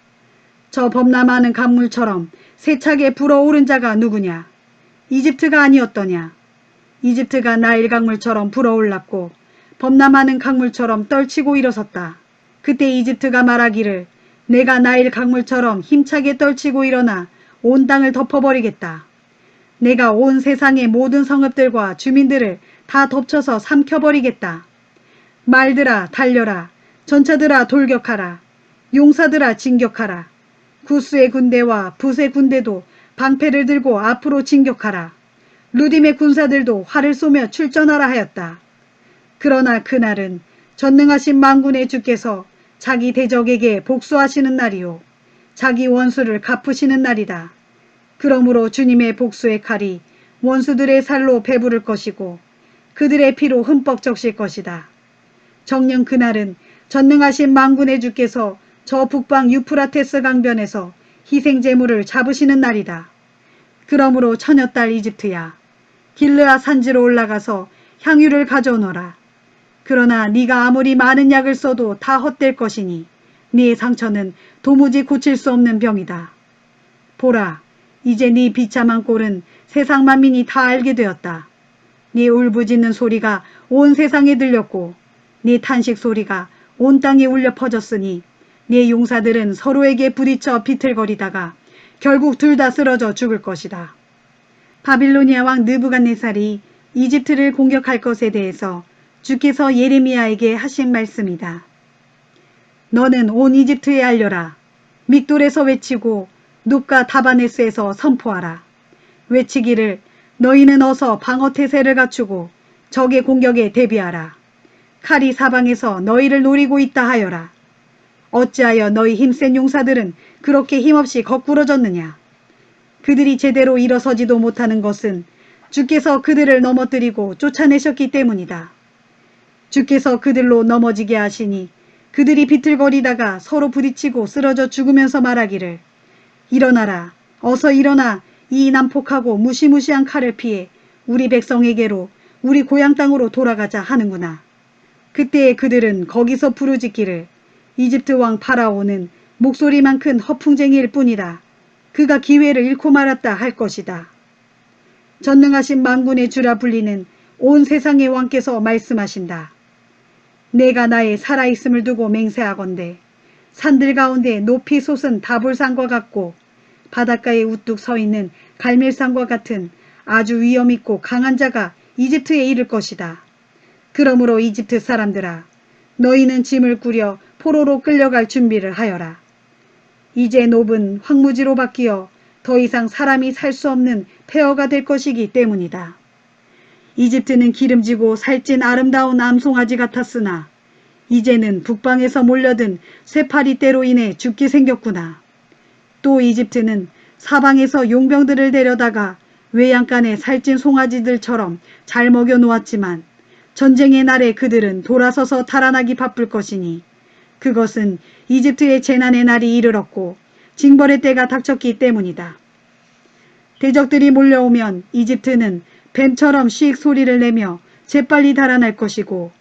저 범람하는 강물처럼 세차게 불어오른 자가 누구냐. 이집트가 아니었더냐. 이집트가 나일 강물처럼 불어올랐고 범람하는 강물처럼 떨치고 일어섰다. 그때 이집트가 말하기를, 내가 나일 강물처럼 힘차게 떨치고 일어나 온 땅을 덮어버리겠다. 내가 온 세상의 모든 성읍들과 주민들을 다 덮쳐서 삼켜버리겠다. 말들아 달려라. 전차들아 돌격하라. 용사들아 진격하라. 구스의 군대와 붓의 군대도 방패를 들고 앞으로 진격하라. 루딤의 군사들도 활을 쏘며 출전하라 하였다. 그러나 그날은 전능하신 만군의 주께서 자기 대적에게 복수하시는 날이요 자기 원수를 갚으시는 날이다. 그러므로 주님의 복수의 칼이 원수들의 살로 배부를 것이고 그들의 피로 흠뻑 적실 것이다. 정녕 그날은 전능하신 만군의 주께서 저 북방 유프라테스 강변에서 희생제물을 잡으시는 날이다. 그러므로 처녀딸 이집트야, 길르앗 산지로 올라가서 향유를 가져오너라. 그러나 네가 아무리 많은 약을 써도 다 헛될 것이니 네 상처는 도무지 고칠 수 없는 병이다. 보라, 이제 네 비참한 꼴은 세상 만민이 다 알게 되었다. 네 울부짖는 소리가 온 세상에 들렸고 네 탄식 소리가 온 땅에 울려 퍼졌으니 네 용사들은 서로에게 부딪혀 비틀거리다가 결국 둘 다 쓰러져 죽을 것이다. 바빌로니아 왕 느부갓네살이 이집트를 공격할 것에 대해서 주께서 예레미야에게 하신 말씀이다. 너는 온 이집트에 알려라. 믹돌에서 외치고 눕과 다바네스에서 선포하라. 외치기를 너희는 어서 방어태세를 갖추고 적의 공격에 대비하라. 칼이 사방에서 너희를 노리고 있다 하여라. 어찌하여 너희 힘센 용사들은 그렇게 힘없이 거꾸러졌느냐. 그들이 제대로 일어서지도 못하는 것은 주께서 그들을 넘어뜨리고 쫓아내셨기 때문이다. 주께서 그들로 넘어지게 하시니 그들이 비틀거리다가 서로 부딪히고 쓰러져 죽으면서 말하기를 일어나라, 어서 일어나 이 난폭하고 무시무시한 칼을 피해 우리 백성에게로 우리 고향 땅으로 돌아가자 하는구나. 그때에 그들은 거기서 부르짖기를 이집트 왕 파라오는 목소리만 큰 허풍쟁이일 뿐이다. 그가 기회를 잃고 말았다 할 것이다. 전능하신 만군의 주라 불리는 온 세상의 왕께서 말씀하신다. 내가 나의 살아있음을 두고 맹세하건대 산들 가운데 높이 솟은 다볼산과 같고 바닷가에 우뚝 서 있는 갈멜산과 같은 아주 위엄있고 강한 자가 이집트에 이를 것이다. 그러므로 이집트 사람들아, 너희는 짐을 꾸려 포로로 끌려갈 준비를 하여라. 이제 놉은 황무지로 바뀌어 더 이상 사람이 살 수 없는 폐허가 될 것이기 때문이다. 이집트는 기름지고 살찐 아름다운 암송아지 같았으나 이제는 북방에서 몰려든 쇠파리떼로 인해 죽게 생겼구나. 또 이집트는 사방에서 용병들을 데려다가 외양간의 살찐 송아지들처럼 잘 먹여 놓았지만 전쟁의 날에 그들은 돌아서서 달아나기 바쁠 것이니 그것은 이집트의 재난의 날이 이르렀고 징벌의 때가 닥쳤기 때문이다. 대적들이 몰려오면 이집트는 뱀처럼 씩 소리를 내며 재빨리 달아날 것이고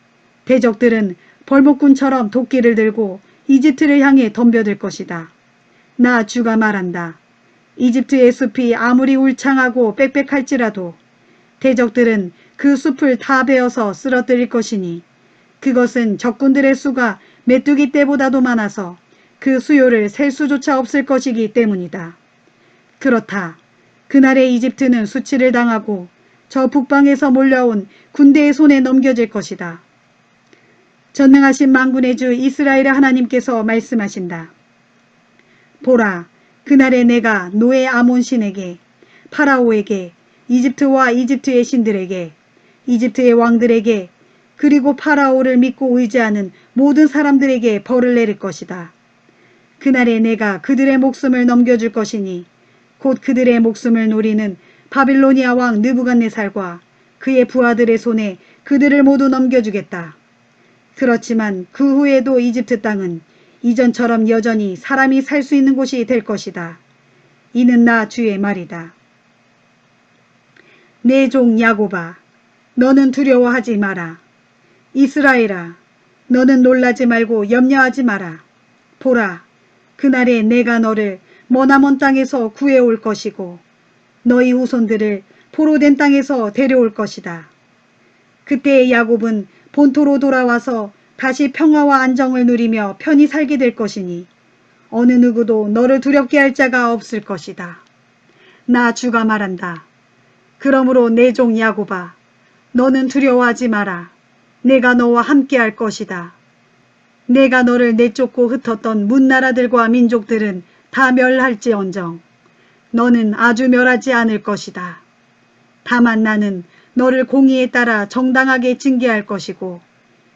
대적들은 벌목꾼처럼 도끼를 들고 이집트를 향해 덤벼들 것이다. 나 주가 말한다. 이집트의 숲이 아무리 울창하고 빽빽할지라도 대적들은 그 숲을 다 베어서 쓰러뜨릴 것이니 그것은 적군들의 수가 메뚜기 떼보다도 많아서 그 수요를 셀 수조차 없을 것이기 때문이다. 그렇다. 그날에 이집트는 수치를 당하고 저 북방에서 몰려온 군대의 손에 넘겨질 것이다. 전능하신 만군의 주 이스라엘의 하나님께서 말씀하신다. 보라, 그날에 내가 노예 아몬 신에게, 파라오에게, 이집트와 이집트의 신들에게, 이집트의 왕들에게, 그리고 파라오를 믿고 의지하는 모든 사람들에게 벌을 내릴 것이다. 그날에 내가 그들의 목숨을 넘겨줄 것이니 곧 그들의 목숨을 노리는 바빌로니아 왕 느부갓네살과 그의 부하들의 손에 그들을 모두 넘겨주겠다. 그렇지만 그 후에도 이집트 땅은 이전처럼 여전히 사람이 살 수 있는 곳이 될 것이다. 이는 나 주의 말이다. 내 종 야곱아, 너는 두려워하지 마라. 이스라엘아, 너는 놀라지 말고 염려하지 마라. 보라, 그날에 내가 너를 머나먼 땅에서 구해올 것이고 너희 후손들을 포로된 땅에서 데려올 것이다. 그때의 야곱은 본토로 돌아와서 다시 평화와 안정을 누리며 편히 살게 될 것이니 어느 누구도 너를 두렵게 할 자가 없을 것이다. 나 주가 말한다. 그러므로 내 종 야곱아, 너는 두려워하지 마라. 내가 너와 함께 할 것이다. 내가 너를 내쫓고 흩었던 문나라들과 민족들은 다 멸할지언정 너는 아주 멸하지 않을 것이다. 다만 나는 너를 공의에 따라 정당하게 징계할 것이고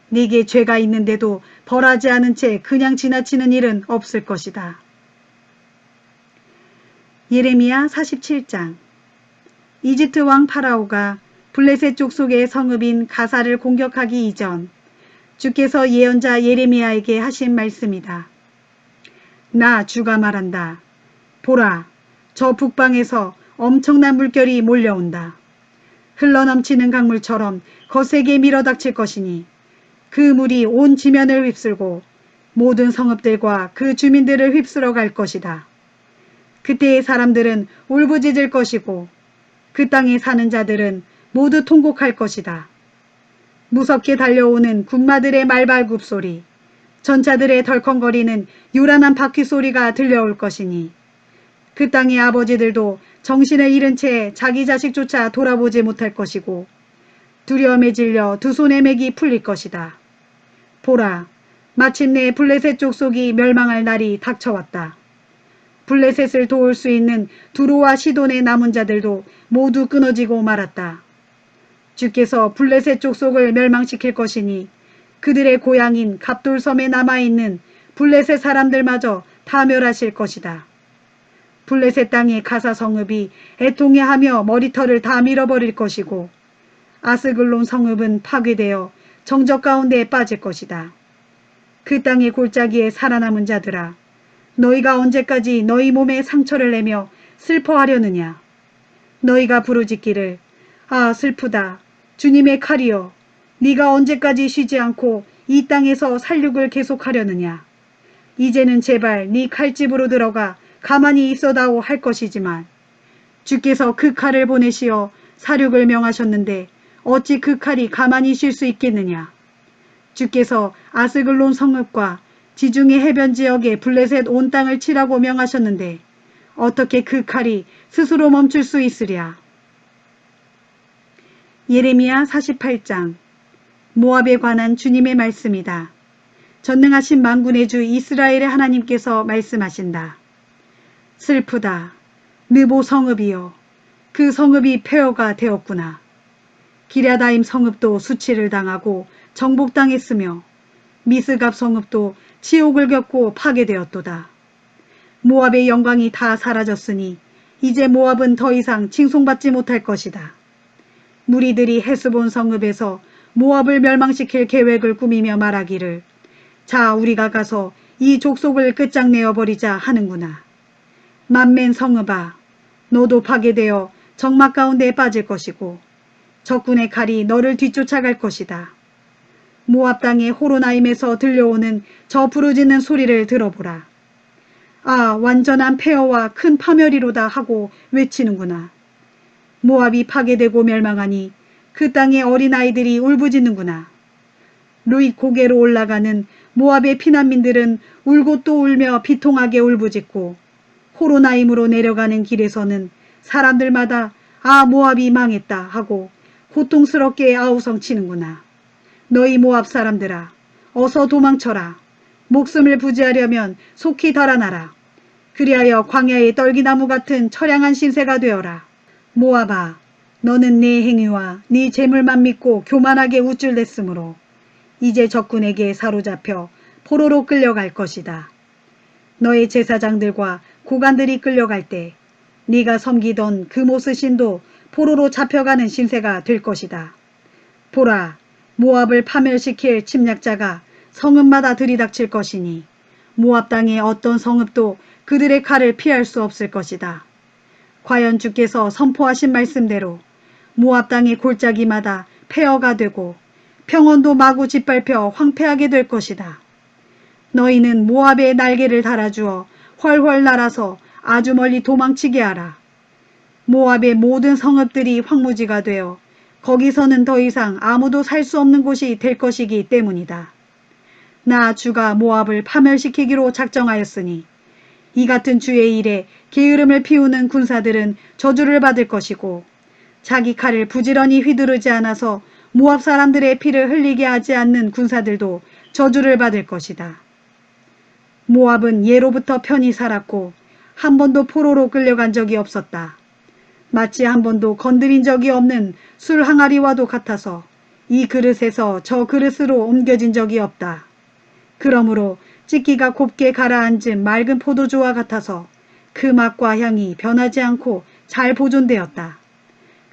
네게 죄가 있는데도 벌하지 않은 채 그냥 지나치는 일은 없을 것이다. 예레미야 47장. 이집트 왕 파라오가 블레셋 족속의 성읍인 가사를 공격하기 이전 주께서 예언자 예레미야에게 하신 말씀이다. 나 주가 말한다. 보라, 저 북방에서 엄청난 물결이 몰려온다. 흘러넘치는 강물처럼 거세게 밀어닥칠 것이니 그 물이 온 지면을 휩쓸고 모든 성읍들과 그 주민들을 휩쓸어 갈 것이다. 그때의 사람들은 울부짖을 것이고 그 땅에 사는 자들은 모두 통곡할 것이다. 무섭게 달려오는 군마들의 말발굽 소리, 전차들의 덜컹거리는 요란한 바퀴 소리가 들려올 것이니 그 땅의 아버지들도 정신을 잃은 채 자기 자식조차 돌아보지 못할 것이고 두려움에 질려 두 손의 맥이 풀릴 것이다. 보라, 마침내 블레셋 족속이 멸망할 날이 닥쳐왔다. 블레셋을 도울 수 있는 두로와 시돈의 남은 자들도 모두 끊어지고 말았다. 주께서 블레셋 족속을 멸망시킬 것이니 그들의 고향인 갑돌섬에 남아있는 블레셋 사람들마저 다 멸하실 것이다. 블레셋 땅의 가사 성읍이 애통해하며 머리털을 다 밀어버릴 것이고 아스글론 성읍은 파괴되어 정적 가운데 빠질 것이다. 그 땅의 골짜기에 살아남은 자들아, 너희가 언제까지 너희 몸에 상처를 내며 슬퍼하려느냐. 너희가 부르짖기를 아 슬프다. 주님의 칼이여, 네가 언제까지 쉬지 않고 이 땅에서 살육을 계속하려느냐. 이제는 제발 네 칼집으로 들어가 가만히 있어다오 할 것이지만 주께서 그 칼을 보내시어 살육을 명하셨는데 어찌 그 칼이 가만히 쉴 수 있겠느냐. 주께서 아스글론 성읍과 지중해 해변 지역에 블레셋 온 땅을 치라고 명하셨는데 어떻게 그 칼이 스스로 멈출 수 있으랴. 예레미야 48장. 모압에 관한 주님의 말씀이다. 전능하신 만군의 주 이스라엘의 하나님께서 말씀하신다. 슬프다. 느보 성읍이여, 그 성읍이 폐허가 되었구나. 기랴다임 성읍도 수치를 당하고 정복당했으며 미스갑 성읍도 치욕을 겪고 파괴되었도다. 모압의 영광이 다 사라졌으니 이제 모압은 더 이상 칭송받지 못할 것이다. 무리들이 헤스본 성읍에서 모압을 멸망시킬 계획을 꾸미며 말하기를 자 우리가 가서 이 족속을 끝장내어 버리자 하는구나. 만맨 성읍아, 너도 파괴되어 적막 가운데 빠질 것이고 적군의 칼이 너를 뒤쫓아갈 것이다. 모압 땅의 호로나임에서 들려오는 저 부르짖는 소리를 들어보라. 아, 완전한 폐허와 큰 파멸이로다 하고 외치는구나. 모압이 파괴되고 멸망하니 그 땅의 어린아이들이 울부짖는구나. 루잇 고개로 올라가는 모압의 피난민들은 울고 또 울며 비통하게 울부짖고 호로나임으로 내려가는 길에서는 사람들마다 아 모압이 망했다 하고 고통스럽게 아우성치는구나. 너희 모압 사람들아, 어서 도망쳐라. 목숨을 부지하려면 속히 달아나라. 그리하여 광야의 떨기나무 같은 처량한 신세가 되어라. 모압아, 너는 네 행위와 네 재물만 믿고 교만하게 우쭐댔으므로 이제 적군에게 사로잡혀 포로로 끌려갈 것이다. 너의 제사장들과 고관들이 끌려갈 때 네가 섬기던 그 모스신도 포로로 잡혀가는 신세가 될 것이다. 보라, 모압을 파멸시킬 침략자가 성읍마다 들이닥칠 것이니 모압 땅의 어떤 성읍도 그들의 칼을 피할 수 없을 것이다. 과연 주께서 선포하신 말씀대로 모압 땅의 골짜기마다 폐허가 되고 평원도 마구 짓밟혀 황폐하게 될 것이다. 너희는 모압의 날개를 달아주어 훨훨 날아서 아주 멀리 도망치게 하라. 모압의 모든 성읍들이 황무지가 되어 거기서는 더 이상 아무도 살 수 없는 곳이 될 것이기 때문이다. 나 주가 모압을 파멸시키기로 작정하였으니 이 같은 주의 일에 게으름을 피우는 군사들은 저주를 받을 것이고 자기 칼을 부지런히 휘두르지 않아서 모압 사람들의 피를 흘리게 하지 않는 군사들도 저주를 받을 것이다. 모압은 예로부터 편히 살았고 한 번도 포로로 끌려간 적이 없었다. 마치 한 번도 건드린 적이 없는 술 항아리와도 같아서 이 그릇에서 저 그릇으로 옮겨진 적이 없다. 그러므로 찢기가 곱게 가라앉은 맑은 포도주와 같아서 그 맛과 향이 변하지 않고 잘 보존되었다.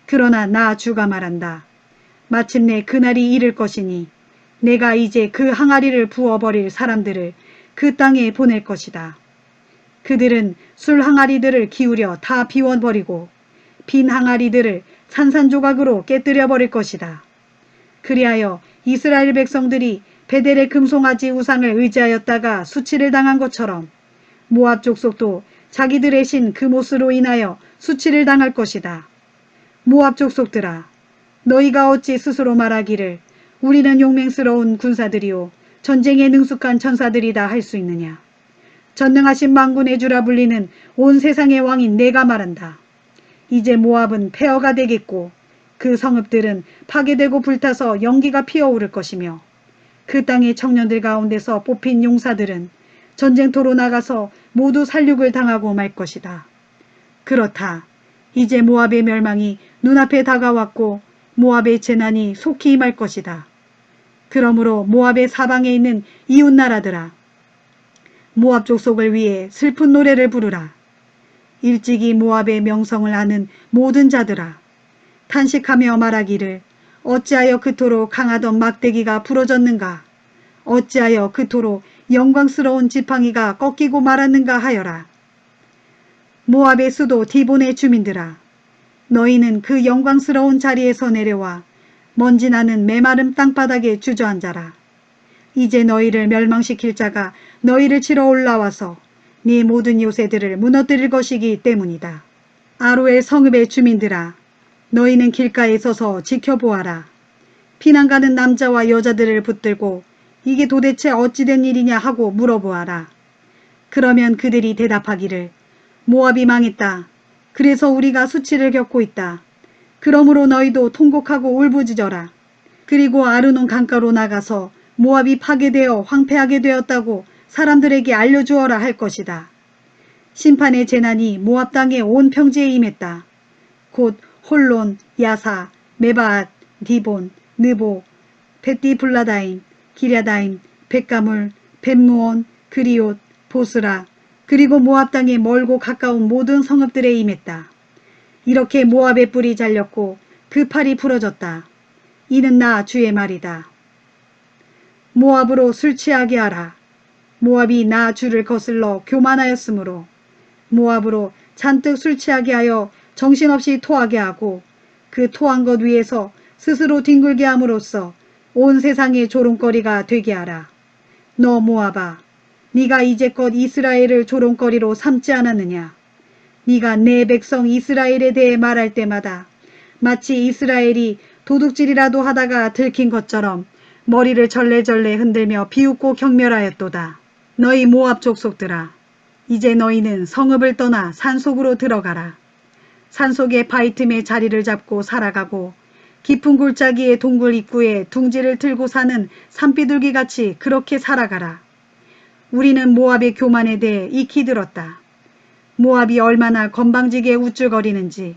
그러나 나 주가 말한다. 마침내 그날이 이를 것이니 내가 이제 그 항아리를 부어버릴 사람들을 그 땅에 보낼 것이다. 그들은 술 항아리들을 기울여 다 비워버리고 빈 항아리들을 산산조각으로 깨뜨려 버릴 것이다. 그리하여 이스라엘 백성들이 베델의 금송아지 우상을 의지하였다가 수치를 당한 것처럼 모압 족속도 자기들의 신 그모스로 인하여 수치를 당할 것이다. 모압 족속들아, 너희가 어찌 스스로 말하기를 우리는 용맹스러운 군사들이요 전쟁에 능숙한 천사들이다 할 수 있느냐. 전능하신 만군의 주라 불리는 온 세상의 왕인 내가 말한다. 이제 모압은 폐허가 되겠고 그 성읍들은 파괴되고 불타서 연기가 피어오를 것이며 그 땅의 청년들 가운데서 뽑힌 용사들은 전쟁터로 나가서 모두 살육을 당하고 말 것이다. 그렇다. 이제 모압의 멸망이 눈앞에 다가왔고 모압의 재난이 속히 임할 것이다. 그러므로 모압의 사방에 있는 이웃나라들아, 모압 족속을 위해 슬픈 노래를 부르라. 일찍이 모압의 명성을 아는 모든 자들아, 탄식하며 말하기를 어찌하여 그토록 강하던 막대기가 부러졌는가, 어찌하여 그토록 영광스러운 지팡이가 꺾이고 말았는가 하여라. 모압의 수도 디본의 주민들아, 너희는 그 영광스러운 자리에서 내려와 먼지 나는 메마른 땅바닥에 주저앉아라. 이제 너희를 멸망시킬 자가 너희를 치러 올라와서 네 모든 요새들을 무너뜨릴 것이기 때문이다. 아로엘 성읍의 주민들아, 너희는 길가에 서서 지켜보아라. 피난가는 남자와 여자들을 붙들고 이게 도대체 어찌된 일이냐 하고 물어보아라. 그러면 그들이 대답하기를 모압이 망했다. 그래서 우리가 수치를 겪고 있다. 그러므로 너희도 통곡하고 울부짖어라. 그리고 아르논 강가로 나가서 모압이 파괴되어 황폐하게 되었다고 사람들에게 알려주어라 할 것이다. 심판의 재난이 모압 땅의 온 평지에 임했다. 곧 홀론, 야사, 메바앗, 디본, 느보, 벳디블라다임, 기랴다임, 벳가물, 벳무온, 그리옷, 보스라, 그리고 모압 땅의 멀고 가까운 모든 성읍들에 임했다. 이렇게 모압의 뿔이 잘렸고 그 팔이 부러졌다. 이는 나 주의 말이다. 모압으로 술 취하게 하라. 모압이 나 주를 거슬러 교만하였으므로 모압으로 잔뜩 술 취하게 하여 정신없이 토하게 하고 그 토한 것 위에서 스스로 뒹굴게 함으로써 온 세상의 조롱거리가 되게 하라. 너 모압아, 네가 이제껏 이스라엘을 조롱거리로 삼지 않았느냐. 네가 내 백성 이스라엘에 대해 말할 때마다 마치 이스라엘이 도둑질이라도 하다가 들킨 것처럼 머리를 절레절레 흔들며 비웃고 경멸하였도다. 너희 모압 족속들아, 이제 너희는 성읍을 떠나 산속으로 들어가라. 산속의 바위 틈에 자리를 잡고 살아가고 깊은 골짜기의 동굴 입구에 둥지를 틀고 사는 산비둘기같이 그렇게 살아가라. 우리는 모압의 교만에 대해 익히 들었다. 모압이 얼마나 건방지게 우쭐거리는지,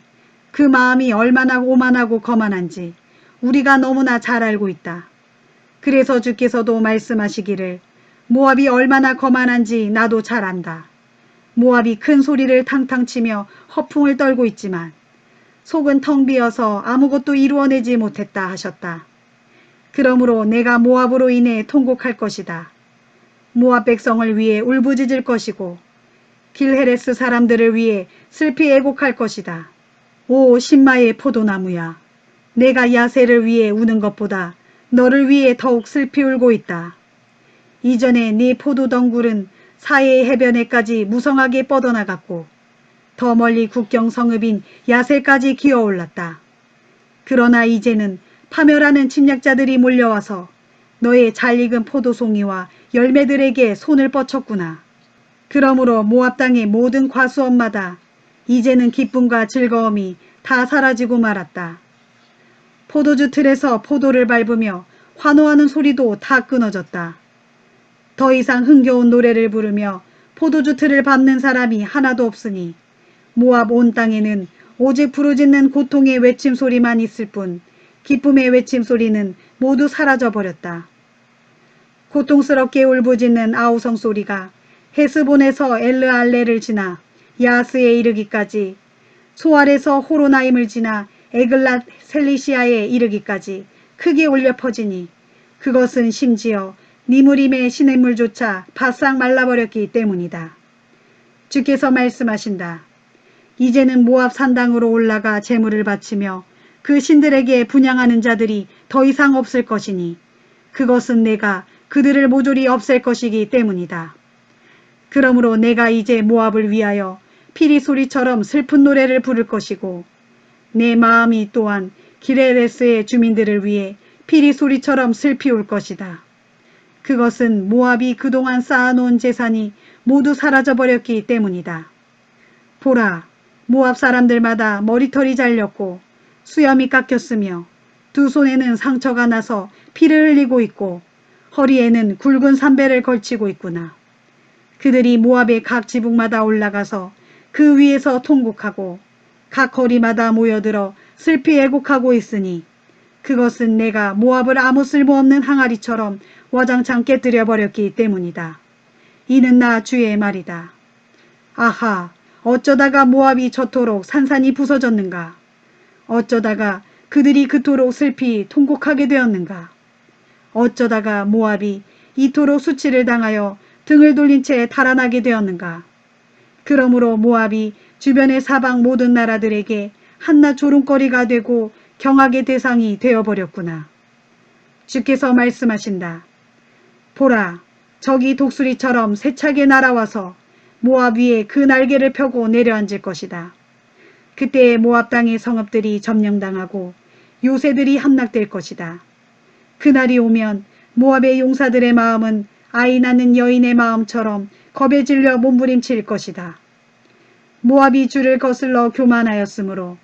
그 마음이 얼마나 오만하고 거만한지 우리가 너무나 잘 알고 있다. 그래서 주께서도 말씀하시기를 모압이 얼마나 거만한지 나도 잘 안다. 모압이 큰 소리를 탕탕 치며 허풍을 떨고 있지만 속은 텅 비어서 아무것도 이루어내지 못했다 하셨다. 그러므로 내가 모압으로 인해 통곡할 것이다. 모압 백성을 위해 울부짖을 것이고 길헤레스 사람들을 위해 슬피 애곡할 것이다. 오 신마의 포도나무야, 내가 야세를 위해 우는 것보다 너를 위해 더욱 슬피 울고 있다. 이전에 네 포도덩굴은 사해의 해변에까지 무성하게 뻗어나갔고 더 멀리 국경 성읍인 야셀까지 기어올랐다. 그러나 이제는 파멸하는 침략자들이 몰려와서 너의 잘 익은 포도송이와 열매들에게 손을 뻗쳤구나. 그러므로 모압 땅의 모든 과수원마다 이제는 기쁨과 즐거움이 다 사라지고 말았다. 포도주 틀에서 포도를 밟으며 환호하는 소리도 다 끊어졌다. 더 이상 흥겨운 노래를 부르며 포도주 틀을 밟는 사람이 하나도 없으니 모압 온 땅에는 오직 부르짖는 고통의 외침소리만 있을 뿐 기쁨의 외침소리는 모두 사라져버렸다. 고통스럽게 울부짖는 아우성 소리가 헤스본에서 엘르알레를 지나 야스에 이르기까지, 소알에서 호로나임을 지나 에글랏 셀리시아에 이르기까지 크게 울려 퍼지니 그것은 심지어 니무림의 시냇물조차 바싹 말라버렸기 때문이다. 주께서 말씀하신다. 이제는 모압 산당으로 올라가 제물을 바치며 그 신들에게 분향하는 자들이 더 이상 없을 것이니 그것은 내가 그들을 모조리 없앨 것이기 때문이다. 그러므로 내가 이제 모압을 위하여 피리 소리처럼 슬픈 노래를 부를 것이고 내 마음이 또한 기레레스의 주민들을 위해 피리 소리처럼 슬피 울 것이다. 그것은 모압이 그동안 쌓아놓은 재산이 모두 사라져버렸기 때문이다. 보라, 모압 사람들마다 머리털이 잘렸고 수염이 깎였으며 두 손에는 상처가 나서 피를 흘리고 있고 허리에는 굵은 삼배를 걸치고 있구나. 그들이 모압의 각 지붕마다 올라가서 그 위에서 통곡하고 각 거리마다 모여들어 슬피 애곡하고 있으니 그것은 내가 모압을 아무 쓸모없는 항아리처럼 와장창 깨뜨려 버렸기 때문이다. 이는 나 주의 말이다. 아하, 어쩌다가 모압이 저토록 산산이 부서졌는가? 어쩌다가 그들이 그토록 슬피 통곡하게 되었는가? 어쩌다가 모압이 이토록 수치를 당하여 등을 돌린 채 달아나게 되었는가? 그러므로 모압이 주변의 사방 모든 나라들에게 한낱 조롱거리가 되고 경악의 대상이 되어버렸구나. 주께서 말씀하신다. 보라, 적이 독수리처럼 세차게 날아와서 모압 위에 그 날개를 펴고 내려앉을 것이다. 그때에 모압 땅의 성읍들이 점령당하고 요새들이 함락될 것이다. 그날이 오면 모압의 용사들의 마음은 아이 낳는 여인의 마음처럼 겁에 질려 몸부림칠 것이다. 모압이 주를 거슬러 교만하였으므로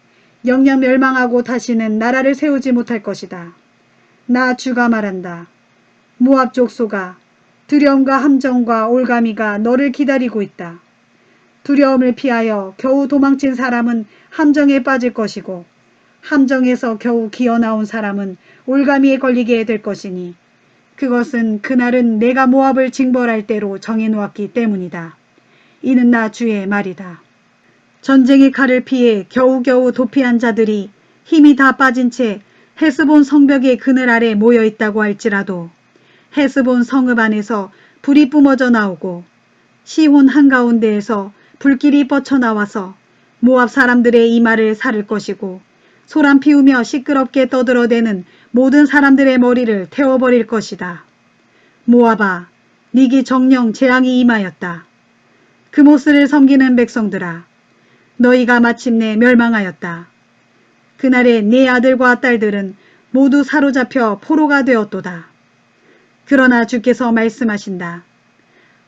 영영 멸망하고 다시는 나라를 세우지 못할 것이다. 나 주가 말한다. 모압 족속아, 두려움과 함정과 올가미가 너를 기다리고 있다. 두려움을 피하여 겨우 도망친 사람은 함정에 빠질 것이고 함정에서 겨우 기어나온 사람은 올가미에 걸리게 될 것이니 그것은 그날은 내가 모압을 징벌할 때로 정해놓았기 때문이다. 이는 나 주의 말이다. 전쟁의 칼을 피해 겨우겨우 도피한 자들이 힘이 다 빠진 채 헤스본 성벽의 그늘 아래 모여 있다고 할지라도 헤스본 성읍 안에서 불이 뿜어져 나오고 시혼 한가운데에서 불길이 뻗쳐나와서 모압 사람들의 이마를 사를 것이고 소란 피우며 시끄럽게 떠들어대는 모든 사람들의 머리를 태워버릴 것이다. 모압아, 네게 정령 재앙이 임하였다. 그모스를 섬기는 백성들아, 너희가 마침내 멸망하였다. 그날에 네 아들과 딸들은 모두 사로잡혀 포로가 되었도다. 그러나 주께서 말씀하신다.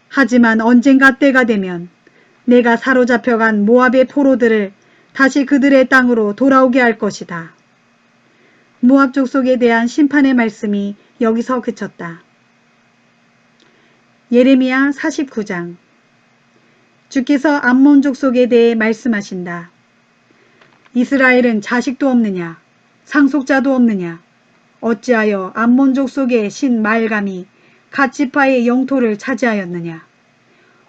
하지만 언젠가 때가 되면 내가 사로잡혀간 모압의 포로들을 다시 그들의 땅으로 돌아오게 할 것이다. 모압 족속에 대한 심판의 말씀이 여기서 그쳤다. 예레미야 49장. 주께서 암몬 족속에 대해 말씀하신다. 이스라엘은 자식도 없느냐, 상속자도 없느냐, 어찌하여 암몬 족속의 신 말감이 갓지파의 영토를 차지하였느냐.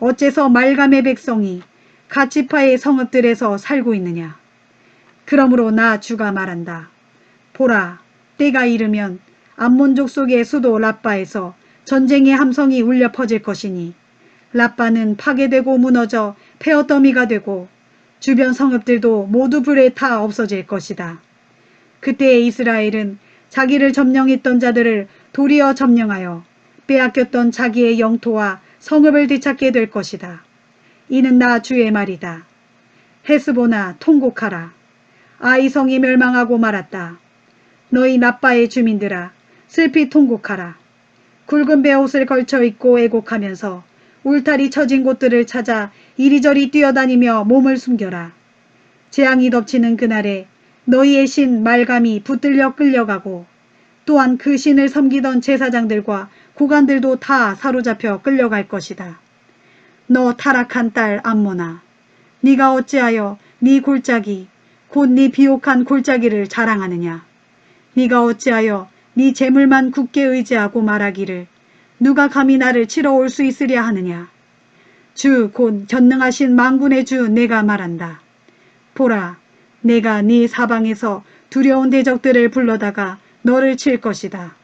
어째서 말감의 백성이 갓지파의 성읍들에서 살고 있느냐. 그러므로 나 주가 말한다. 보라, 때가 이르면 암몬 족속의 수도 라빠에서 전쟁의 함성이 울려 퍼질 것이니 라빠는 파괴되고 무너져 폐허더미가 되고 주변 성읍들도 모두 불에 타 없어질 것이다. 그때에 이스라엘은 자기를 점령했던 자들을 도리어 점령하여 빼앗겼던 자기의 영토와 성읍을 되찾게 될 것이다. 이는 나 주의 말이다. 헤스보나 통곡하라. 아이 성이 멸망하고 말았다. 너희 라빠의 주민들아, 슬피 통곡하라. 굵은 베옷을 걸쳐 입고 애곡하면서 울타리 쳐진 곳들을 찾아 이리저리 뛰어다니며 몸을 숨겨라. 재앙이 덮치는 그날에 너희의 신 말감이 붙들려 끌려가고 또한 그 신을 섬기던 제사장들과 고관들도 다 사로잡혀 끌려갈 것이다. 너 타락한 딸 암몬아, 네가 어찌하여 네 골짜기 곧 네 비옥한 골짜기를 자랑하느냐. 네가 어찌하여 네 재물만 굳게 의지하고 말하기를 누가 감히 나를 치러 올 수 있으랴 하느냐. 주 곧 전능하신 만군의 주 내가 말한다. 보라, 내가 네 사방에서 두려운 대적들을 불러다가 너를 칠 것이다.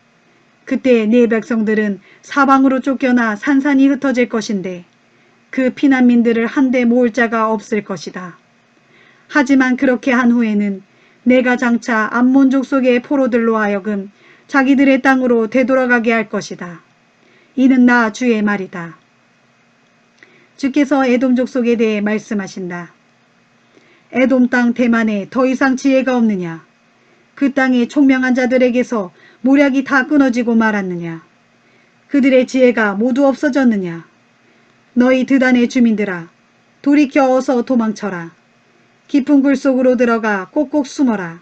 그때 네 백성들은 사방으로 쫓겨나 산산이 흩어질 것인데 그 피난민들을 한데 모을 자가 없을 것이다. 하지만 그렇게 한 후에는 내가 장차 암몬 족속의 포로들로 하여금 자기들의 땅으로 되돌아가게 할 것이다. 이는 나 주의 말이다. 주께서 에돔 족속에 대해 말씀하신다. 에돔 땅 대만에 더 이상 지혜가 없느냐? 그 땅의 총명한 자들에게서 모략이 다 끊어지고 말았느냐? 그들의 지혜가 모두 없어졌느냐? 너희 드단의 주민들아, 돌이켜 어서 도망쳐라. 깊은 굴 속으로 들어가 꼭꼭 숨어라.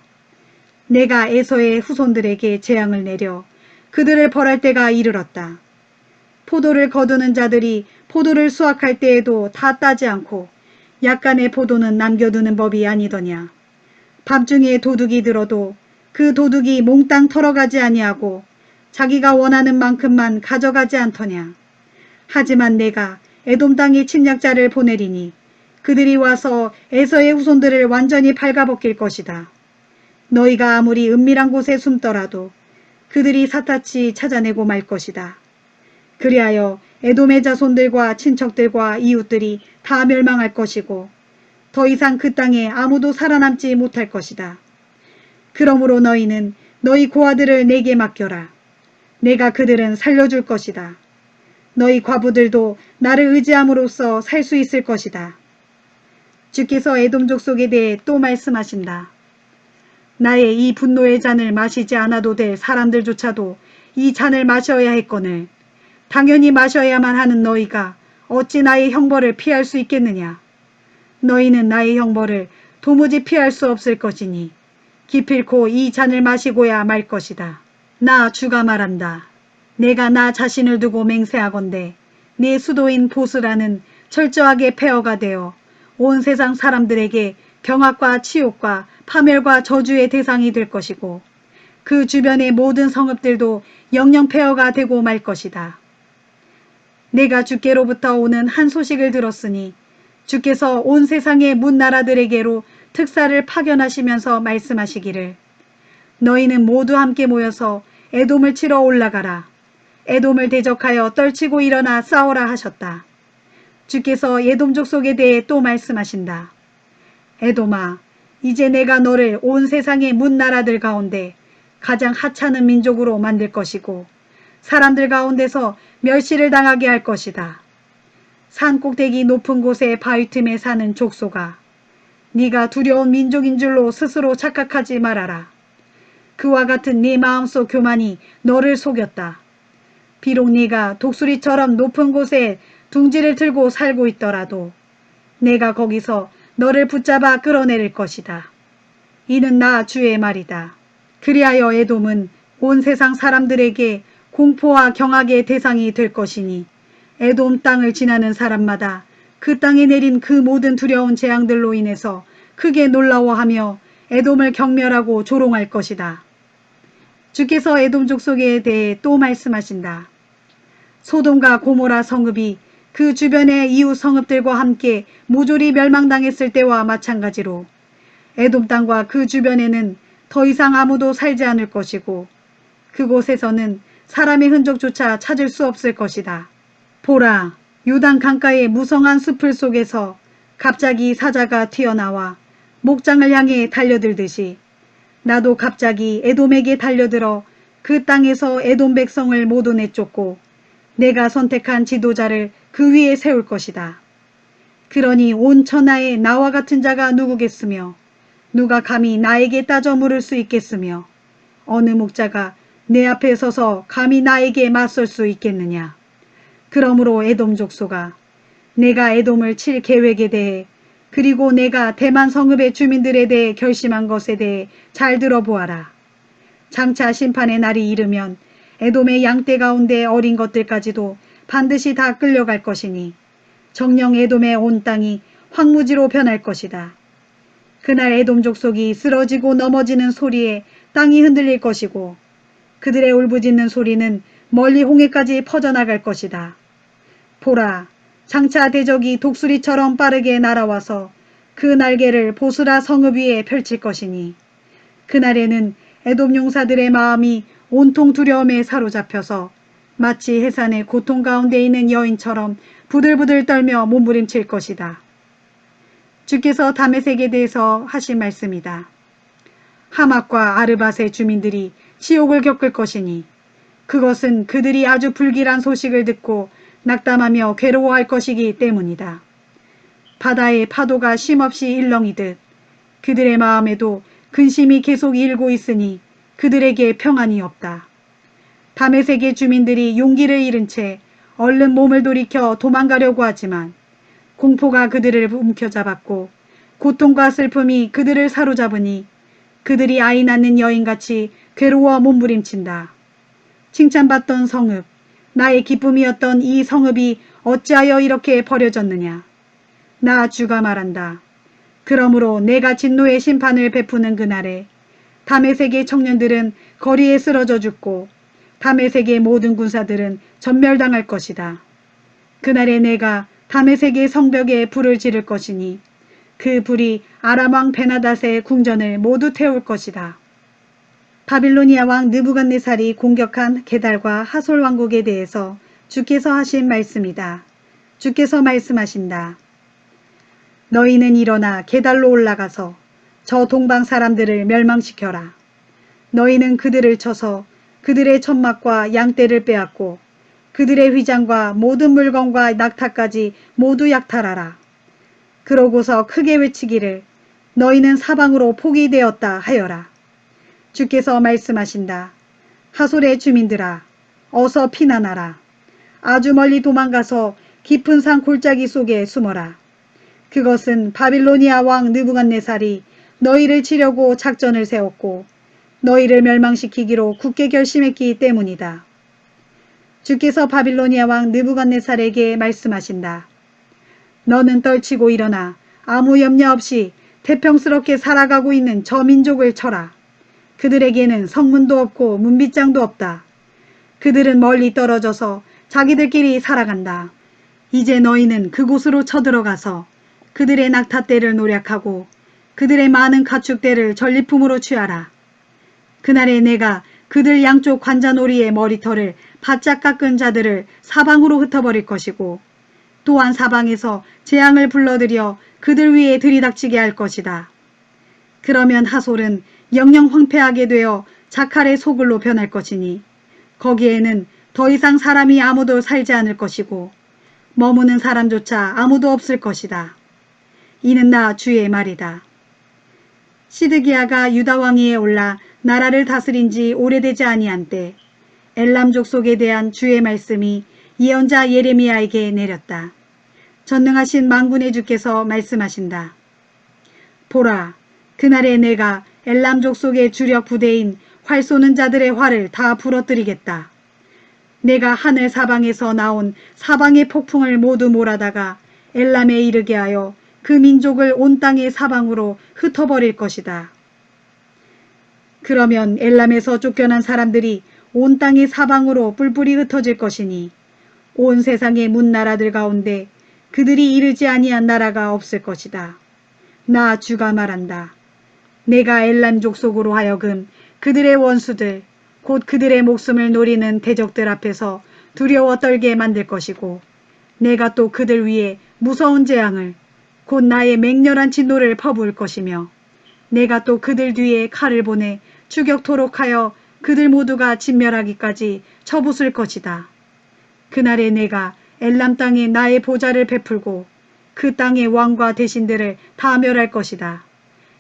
내가 에서의 후손들에게 재앙을 내려 그들을 벌할 때가 이르렀다. 포도를 거두는 자들이 포도를 수확할 때에도 다 따지 않고 약간의 포도는 남겨두는 법이 아니더냐. 밤중에 도둑이 들어도 그 도둑이 몽땅 털어가지 아니하고 자기가 원하는 만큼만 가져가지 않더냐. 하지만 내가 에돔 땅의 침략자를 보내리니 그들이 와서 에서의 후손들을 완전히 발가벗길 것이다. 너희가 아무리 은밀한 곳에 숨더라도 그들이 사타치 찾아내고 말 것이다. 그리하여 에돔의 자손들과 친척들과 이웃들이 다 멸망할 것이고 더 이상 그 땅에 아무도 살아남지 못할 것이다. 그러므로 너희는 너희 고아들을 내게 맡겨라. 내가 그들은 살려줄 것이다. 너희 과부들도 나를 의지함으로써 살 수 있을 것이다. 주께서 에돔 족속에 대해 또 말씀하신다. 나의 이 분노의 잔을 마시지 않아도 될 사람들조차도 이 잔을 마셔야 했거늘 당연히 마셔야만 하는 너희가 어찌 나의 형벌을 피할 수 있겠느냐. 너희는 나의 형벌을 도무지 피할 수 없을 것이니 기필코 이 잔을 마시고야 말 것이다. 나 주가 말한다. 내가 나 자신을 두고 맹세하건대 네 수도인 보스라는 철저하게 폐허가 되어 온 세상 사람들에게 경악과 치욕과 파멸과 저주의 대상이 될 것이고 그 주변의 모든 성읍들도 영영 폐허가 되고 말 것이다. 내가 주께로부터 오는 한 소식을 들었으니 주께서 온 세상의 문나라들에게로 특사를 파견하시면서 말씀하시기를 너희는 모두 함께 모여서 에돔을 치러 올라가라. 에돔을 대적하여 떨치고 일어나 싸우라 하셨다. 주께서 에돔 족속에 대해 또 말씀하신다. 에돔아, 이제 내가 너를 온 세상의 문나라들 가운데 가장 하찮은 민족으로 만들 것이고 사람들 가운데서 멸시를 당하게 할 것이다. 산 꼭대기 높은 곳의 바위 틈에 사는 족속아, 네가 두려운 민족인 줄로 스스로 착각하지 말아라. 그와 같은 네 마음속 교만이 너를 속였다. 비록 네가 독수리처럼 높은 곳에 둥지를 틀고 살고 있더라도 내가 거기서 너를 붙잡아 끌어내릴 것이다. 이는 나 주의 말이다. 그리하여 에돔은 온 세상 사람들에게 공포와 경악의 대상이 될 것이니 에돔 땅을 지나는 사람마다 그 땅에 내린 그 모든 두려운 재앙들로 인해서 크게 놀라워하며 에돔을 경멸하고 조롱할 것이다. 주께서 에돔 족속에 대해 또 말씀하신다. 소돔과 고모라 성읍이 그 주변의 이웃 성읍들과 함께 모조리 멸망당했을 때와 마찬가지로 에돔 땅과 그 주변에는 더 이상 아무도 살지 않을 것이고 그곳에서는 사람의 흔적조차 찾을 수 없을 것이다. 보라, 요단 강가의 무성한 숲을 속에서 갑자기 사자가 튀어나와 목장을 향해 달려들듯이 나도 갑자기 에돔에게 달려들어 그 땅에서 에돔 백성을 모두 내쫓고 내가 선택한 지도자를 그 위에 세울 것이다. 그러니 온 천하에 나와 같은 자가 누구겠으며 누가 감히 나에게 따져 물을 수 있겠으며 어느 목자가 내 앞에 서서 감히 나에게 맞설 수 있겠느냐. 그러므로 에돔 족속아, 내가 에돔을 칠 계획에 대해 그리고 내가 대만 성읍의 주민들에 대해 결심한 것에 대해 잘 들어보아라. 장차 심판의 날이 이르면 에돔의 양떼 가운데 어린 것들까지도 반드시 다 끌려갈 것이니 정녕 에돔의 온 땅이 황무지로 변할 것이다. 그날 에돔 족속이 쓰러지고 넘어지는 소리에 땅이 흔들릴 것이고 그들의 울부짖는 소리는 멀리 홍해까지 퍼져나갈 것이다. 보라, 장차 대적이 독수리처럼 빠르게 날아와서 그 날개를 보스라 성읍 위에 펼칠 것이니 그날에는 에돔 용사들의 마음이 온통 두려움에 사로잡혀서 마치 해산의 고통 가운데 있는 여인처럼 부들부들 떨며 몸부림칠 것이다. 주께서 다메섹에 대해서 하신 말씀이다. 하맛과 아르밧의 주민들이 치욕을 겪을 것이니 그것은 그들이 아주 불길한 소식을 듣고 낙담하며 괴로워할 것이기 때문이다. 바다의 파도가 쉼없이 일렁이듯 그들의 마음에도 근심이 계속 일고 있으니 그들에게 평안이 없다. 다메섹의 주민들이 용기를 잃은 채 얼른 몸을 돌이켜 도망가려고 하지만 공포가 그들을 움켜잡았고 고통과 슬픔이 그들을 사로잡으니 그들이 아이 낳는 여인같이 괴로워 몸부림친다. 칭찬받던 성읍, 나의 기쁨이었던 이 성읍이 어찌하여 이렇게 버려졌느냐. 나 주가 말한다. 그러므로 내가 진노의 심판을 베푸는 그날에 다메섹의 청년들은 거리에 쓰러져 죽고 다메섹의 모든 군사들은 전멸당할 것이다. 그날에 내가 다메섹의 성벽에 불을 지를 것이니 그 불이 아람 왕 베나닷의 궁전을 모두 태울 것이다. 바빌로니아 왕 느부갓네살이 공격한 게달과 하솔 왕국에 대해서 주께서 하신 말씀이다. 주께서 말씀하신다. 너희는 일어나 게달로 올라가서 저 동방 사람들을 멸망시켜라. 너희는 그들을 쳐서 그들의 천막과 양떼를 빼앗고 그들의 휘장과 모든 물건과 낙타까지 모두 약탈하라. 그러고서 크게 외치기를 너희는 사방으로 포기되었다 하여라. 주께서 말씀하신다. 하솔의 주민들아, 어서 피난하라. 아주 멀리 도망가서 깊은 산 골짜기 속에 숨어라. 그것은 바빌로니아 왕 느부갓네살이 너희를 치려고 작전을 세웠고 너희를 멸망시키기로 굳게 결심했기 때문이다. 주께서 바빌로니아 왕 느부갓네살에게 말씀하신다. 너는 떨치고 일어나 아무 염려 없이 태평스럽게 살아가고 있는 저 민족을 쳐라. 그들에게는 성문도 없고 문빗장도 없다. 그들은 멀리 떨어져서 자기들끼리 살아간다. 이제 너희는 그곳으로 쳐들어가서 그들의 낙타떼를 노략하고 그들의 많은 가축떼를 전리품으로 취하라. 그날에 내가 그들 양쪽 관자놀이의 머리털을 바짝 깎은 자들을 사방으로 흩어버릴 것이고 또한 사방에서 재앙을 불러들여 그들 위에 들이닥치게 할 것이다. 그러면 하솔은 영영 황폐하게 되어 자칼의 소굴로 변할 것이니 거기에는 더 이상 사람이 아무도 살지 않을 것이고 머무는 사람조차 아무도 없을 것이다. 이는 나 주의 말이다. 시드기야가 유다 왕위에 올라 나라를 다스린 지 오래되지 아니한 때 엘람 족속에 대한 주의 말씀이 예언자 예레미야에게 내렸다. 전능하신 만군의 주께서 말씀하신다. 보라, 그날에 내가 엘람 족속의 주력 부대인 활 쏘는 자들의 활을 다 부러뜨리겠다. 내가 하늘 사방에서 나온 사방의 폭풍을 모두 몰아다가 엘람에 이르게 하여 그 민족을 온 땅의 사방으로 흩어버릴 것이다. 그러면 엘람에서 쫓겨난 사람들이 온 땅의 사방으로 뿔뿔이 흩어질 것이니 온 세상의 문나라들 가운데 그들이 이르지 아니한 나라가 없을 것이다. 나 주가 말한다. 내가 엘람 족속으로 하여금 그들의 원수들 곧 그들의 목숨을 노리는 대적들 앞에서 두려워 떨게 만들 것이고 내가 또 그들 위에 무서운 재앙을 곧 나의 맹렬한 진노를 퍼부을 것이며 내가 또 그들 뒤에 칼을 보내 추격토록 하여 그들 모두가 진멸하기까지 쳐부술 것이다. 그날에 내가 엘람 땅에 나의 보좌를 베풀고 그 땅의 왕과 대신들을 다 멸할 것이다.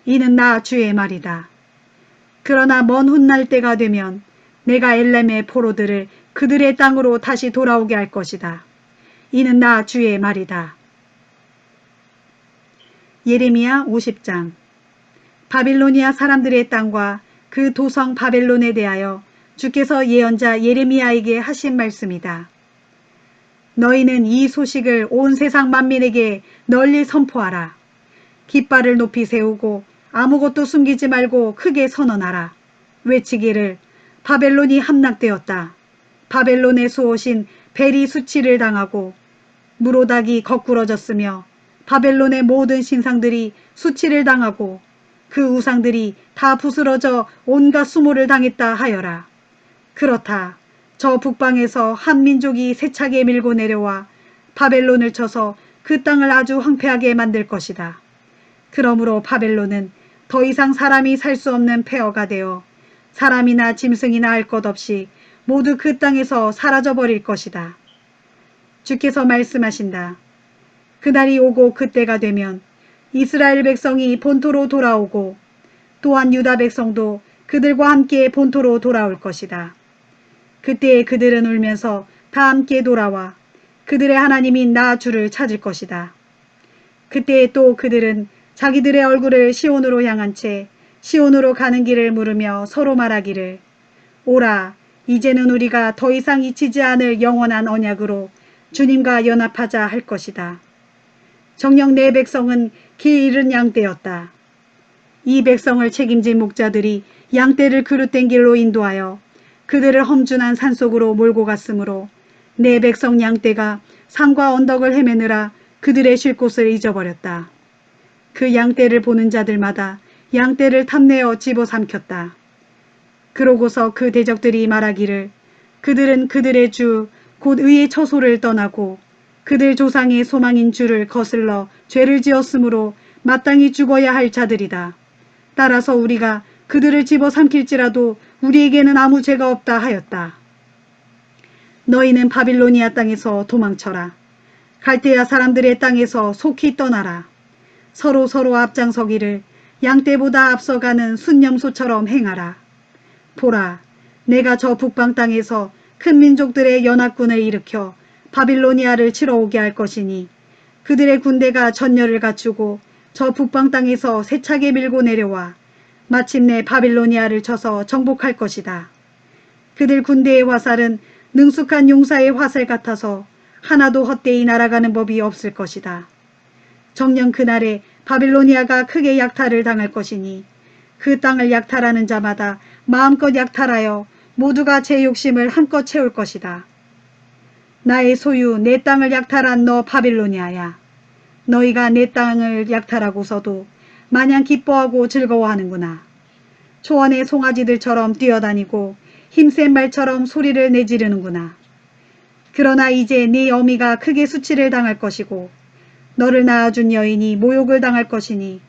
이는 나 주의 말이다. 그러나 먼 훗날 때가 되면 내가 엘람의 포로들을 그들의 땅으로 다시 돌아오게 할 것이다. 이는 나 주의 말이다. 예레미야 50장. 바빌로니아 사람들의 땅과 그 도성 바벨론에 대하여 주께서 예언자 예레미야에게 하신 말씀이다. 너희는 이 소식을 온 세상 만민에게 널리 선포하라. 깃발을 높이 세우고 아무것도 숨기지 말고 크게 선언하라. 외치기를 바벨론이 함락되었다. 바벨론의 수호신 벨이 수치를 당하고 무로닥이 거꾸러졌으며 바벨론의 모든 신상들이 수치를 당하고 그 우상들이 다 부스러져 온갖 수모를 당했다 하여라. 그렇다. 저 북방에서 한 민족이 세차게 밀고 내려와 바벨론을 쳐서 그 땅을 아주 황폐하게 만들 것이다. 그러므로 바벨론은 더 이상 사람이 살 수 없는 폐허가 되어 사람이나 짐승이나 할 것 없이 모두 그 땅에서 사라져 버릴 것이다. 주께서 말씀하신다. 그날이 오고 그때가 되면 이스라엘 백성이 본토로 돌아오고 또한 유다 백성도 그들과 함께 본토로 돌아올 것이다. 그때에 그들은 울면서 다 함께 돌아와 그들의 하나님인 나 주를 찾을 것이다. 그때에 또 그들은 자기들의 얼굴을 시온으로 향한 채 시온으로 가는 길을 물으며 서로 말하기를 오라 이제는 우리가 더 이상 잊히지 않을 영원한 언약으로 주님과 연합하자 할 것이다. 정녕 내 백성은 길 잃은 양떼였다. 이 백성을 책임진 목자들이 양떼를 그릇된 길로 인도하여 그들을 험준한 산속으로 몰고 갔으므로 내 백성 양떼가 산과 언덕을 헤매느라 그들의 쉴 곳을 잊어버렸다. 그 양떼를 보는 자들마다 양떼를 탐내어 집어삼켰다. 그러고서 그 대적들이 말하기를 그들은 그들의 주 곧 의의 처소를 떠나고 그들 조상의 소망인 주를 거슬러 죄를 지었으므로 마땅히 죽어야 할 자들이다. 따라서 우리가 그들을 집어삼킬지라도 우리에게는 아무 죄가 없다 하였다. 너희는 바빌로니아 땅에서 도망쳐라. 갈대아 사람들의 땅에서 속히 떠나라. 서로 앞장서기를 양떼보다 앞서가는 순념소처럼 행하라. 보라, 내가 저 북방 땅에서 큰 민족들의 연합군을 일으켜 바빌로니아를 치러 오게 할 것이니 그들의 군대가 전열을 갖추고 저 북방 땅에서 세차게 밀고 내려와 마침내 바빌로니아를 쳐서 정복할 것이다. 그들 군대의 화살은 능숙한 용사의 화살 같아서 하나도 헛되이 날아가는 법이 없을 것이다. 정녕 그날에 바빌로니아가 크게 약탈을 당할 것이니 그 땅을 약탈하는 자마다 마음껏 약탈하여 모두가 제 욕심을 한껏 채울 것이다. 나의 소유 내 땅을 약탈한 너 바빌로니아야. 너희가 내 땅을 약탈하고서도 마냥 기뻐하고 즐거워하는구나. 초원의 송아지들처럼 뛰어다니고 힘센 말처럼 소리를 내지르는구나. 그러나 이제 네 어미가 크게 수치를 당할 것이고 너를 낳아준 여인이 모욕을 당할 것이니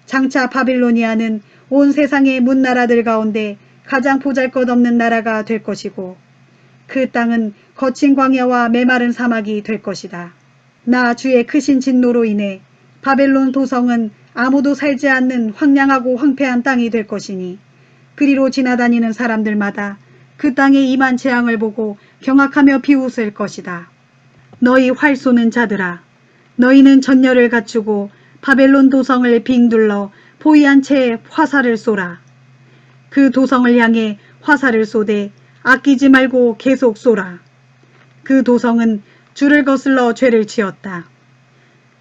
장차 바빌로니아는 온 세상의 문나라들 가운데 가장 보잘것없는 나라가 될 것이고 그 땅은 거친 광야와 메마른 사막이 될 것이다. 나 주의 크신 진노로 인해 바벨론 도성은 아무도 살지 않는 황량하고 황폐한 땅이 될 것이니 그리로 지나다니는 사람들마다 그 땅에 임한 재앙을 보고 경악하며 비웃을 것이다. 너희 활 쏘는 자들아, 너희는 전열을 갖추고 바벨론 도성을 빙둘러 포위한 채 화살을 쏘라. 그 도성을 향해 화살을 쏘되 아끼지 말고 계속 쏘라. 그 도성은 주를 거슬러 죄를 지었다.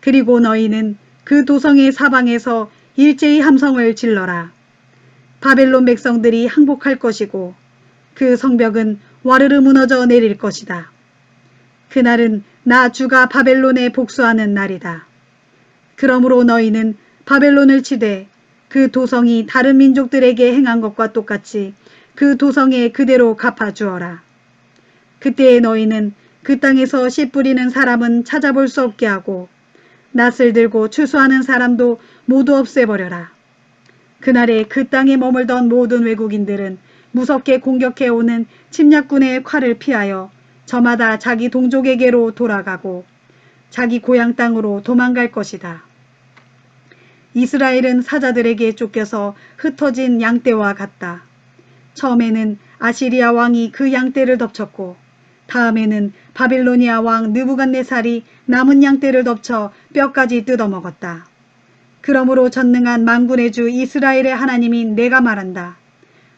그리고 너희는 그 도성의 사방에서 일제히 함성을 질러라. 바벨론 백성들이 항복할 것이고 그 성벽은 와르르 무너져 내릴 것이다. 그날은 나 주가 바벨론에 복수하는 날이다. 그러므로 너희는 바벨론을 치되 그 도성이 다른 민족들에게 행한 것과 똑같이 그 도성에 그대로 갚아주어라. 그때에 너희는 그 땅에서 씨 뿌리는 사람은 찾아볼 수 없게 하고 낫을 들고 추수하는 사람도 모두 없애버려라. 그날에 그 땅에 머물던 모든 외국인들은 무섭게 공격해오는 침략군의 칼을 피하여 저마다 자기 동족에게로 돌아가고 자기 고향 땅으로 도망갈 것이다. 이스라엘은 사자들에게 쫓겨서 흩어진 양떼와 같다. 처음에는 아시리아 왕이 그 양떼를 덮쳤고 다음에는 바빌로니아 왕 느부갓네살이 남은 양떼를 덮쳐 뼈까지 뜯어먹었다. 그러므로 전능한 만군의 주 이스라엘의 하나님인 내가 말한다.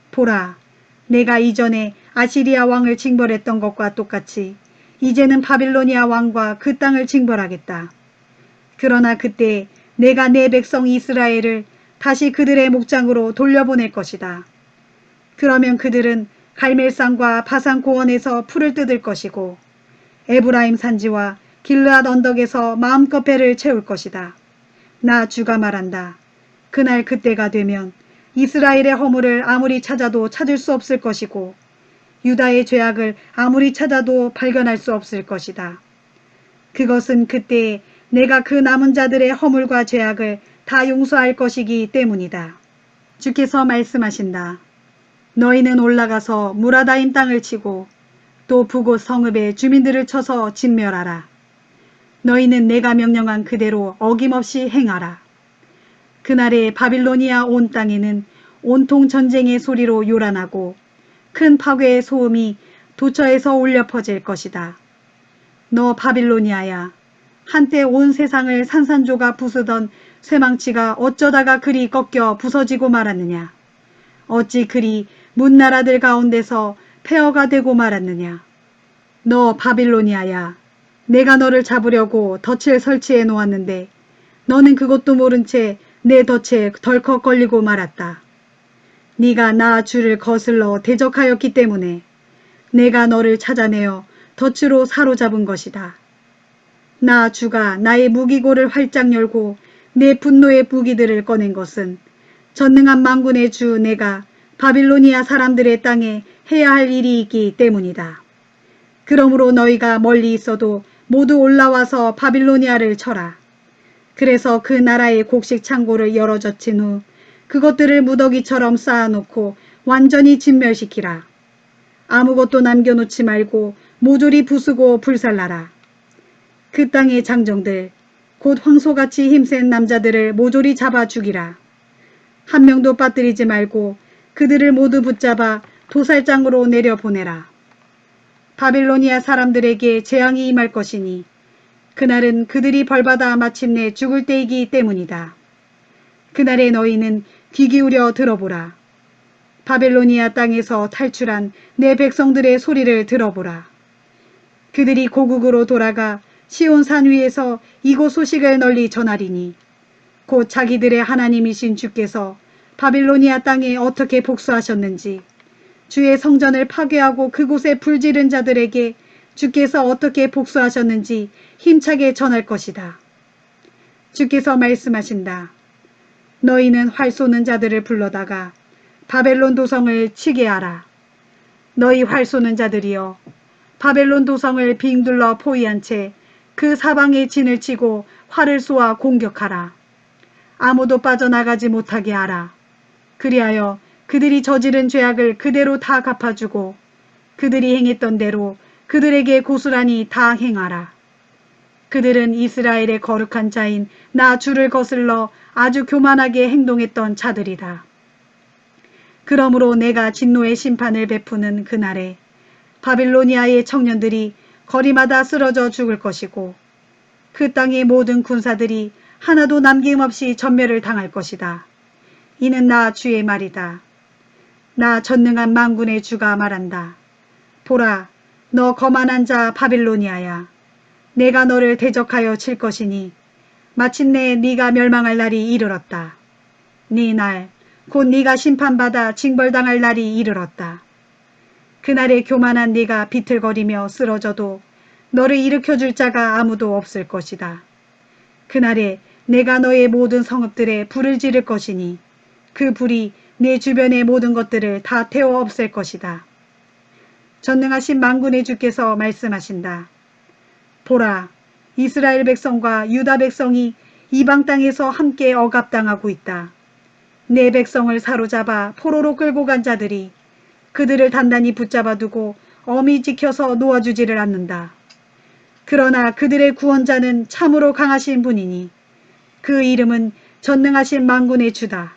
보라, 내가 이전에 아시리아 왕을 징벌했던 것과 똑같이 이제는 바빌로니아 왕과 그 땅을 징벌하겠다. 그러나 그때 내가 내 백성 이스라엘을 다시 그들의 목장으로 돌려보낼 것이다. 그러면 그들은 갈멜산과 바산 고원에서 풀을 뜯을 것이고 에브라임 산지와 길르앗 언덕에서 마음껏 배를 채울 것이다. 나 주가 말한다. 그날 그때가 되면 이스라엘의 허물을 아무리 찾아도 찾을 수 없을 것이고 유다의 죄악을 아무리 찾아도 발견할 수 없을 것이다. 그것은 그때 내가 그 남은 자들의 허물과 죄악을 다 용서할 것이기 때문이다. 주께서 말씀하신다. 너희는 올라가서 무라다임 땅을 치고 또 부곳 성읍의 주민들을 쳐서 진멸하라. 너희는 내가 명령한 그대로 어김없이 행하라. 그날에 바빌로니아 온 땅에는 온통 전쟁의 소리로 요란하고 큰 파괴의 소음이 도처에서 울려 퍼질 것이다. 너 바빌로니아야, 한때 온 세상을 산산조각 부수던 쇠망치가 어쩌다가 그리 꺾여 부서지고 말았느냐. 어찌 그리 문나라들 가운데서 폐허가 되고 말았느냐. 너 바빌로니아야, 내가 너를 잡으려고 덫을 설치해 놓았는데 너는 그것도 모른 채 내 덫에 덜컥 걸리고 말았다. 네가 나 주를 거슬러 대적하였기 때문에 내가 너를 찾아내어 덫으로 사로잡은 것이다. 나 주가 나의 무기고를 활짝 열고 내 분노의 무기들을 꺼낸 것은 전능한 만군의 주 내가 바빌로니아 사람들의 땅에 해야 할 일이 있기 때문이다. 그러므로 너희가 멀리 있어도 모두 올라와서 바빌로니아를 쳐라. 그래서 그 나라의 곡식 창고를 열어젖힌 후 그것들을 무더기처럼 쌓아놓고 완전히 진멸시키라. 아무것도 남겨놓지 말고 모조리 부수고 불살라라. 그 땅의 장정들, 곧 황소같이 힘센 남자들을 모조리 잡아 죽이라. 한 명도 빠뜨리지 말고 그들을 모두 붙잡아 도살장으로 내려보내라. 바빌로니아 사람들에게 재앙이 임할 것이니 그날은 그들이 벌받아 마침내 죽을 때이기 때문이다. 그날에 너희는 귀 기울여 들어보라. 바벨로니아 땅에서 탈출한 내 백성들의 소리를 들어보라. 그들이 고국으로 돌아가 시온산 위에서 이곳 소식을 널리 전하리니 곧 자기들의 하나님이신 주께서 바빌로니아 땅에 어떻게 복수하셨는지, 주의 성전을 파괴하고 그곳에 불지른 자들에게 주께서 어떻게 복수하셨는지 힘차게 전할 것이다. 주께서 말씀하신다. 너희는 활 쏘는 자들을 불러다가 바벨론 도성을 치게 하라. 너희 활 쏘는 자들이여, 바벨론 도성을 빙 둘러 포위한 채 그 사방에 진을 치고 활을 쏘아 공격하라. 아무도 빠져나가지 못하게 하라. 그리하여 그들이 저지른 죄악을 그대로 다 갚아주고 그들이 행했던 대로 그들에게 고스란히 다 행하라. 그들은 이스라엘의 거룩한 자인 나 주를 거슬러 아주 교만하게 행동했던 자들이다. 그러므로 내가 진노의 심판을 베푸는 그날에 바빌로니아의 청년들이 거리마다 쓰러져 죽을 것이고 그 땅의 모든 군사들이 하나도 남김없이 전멸을 당할 것이다. 이는 나 주의 말이다. 나 전능한 만군의 주가 말한다. 보라, 너 거만한 자 바빌로니아야. 내가 너를 대적하여 칠 것이니 마침내 네가 멸망할 날이 이르렀다. 네 날, 곧 네가 심판받아 징벌당할 날이 이르렀다. 그날에 교만한 네가 비틀거리며 쓰러져도 너를 일으켜줄 자가 아무도 없을 것이다. 그날에 내가 너의 모든 성읍들에 불을 지를 것이니 그 불이 내 주변의 모든 것들을 다 태워 없앨 것이다. 전능하신 만군의 주께서 말씀하신다. 보라, 이스라엘 백성과 유다 백성이 이방 땅에서 함께 억압당하고 있다. 내 백성을 사로잡아 포로로 끌고 간 자들이 그들을 단단히 붙잡아 두고 엄히 지켜서 놓아주지를 않는다. 그러나 그들의 구원자는 참으로 강하신 분이니 그 이름은 전능하신 만군의 주다.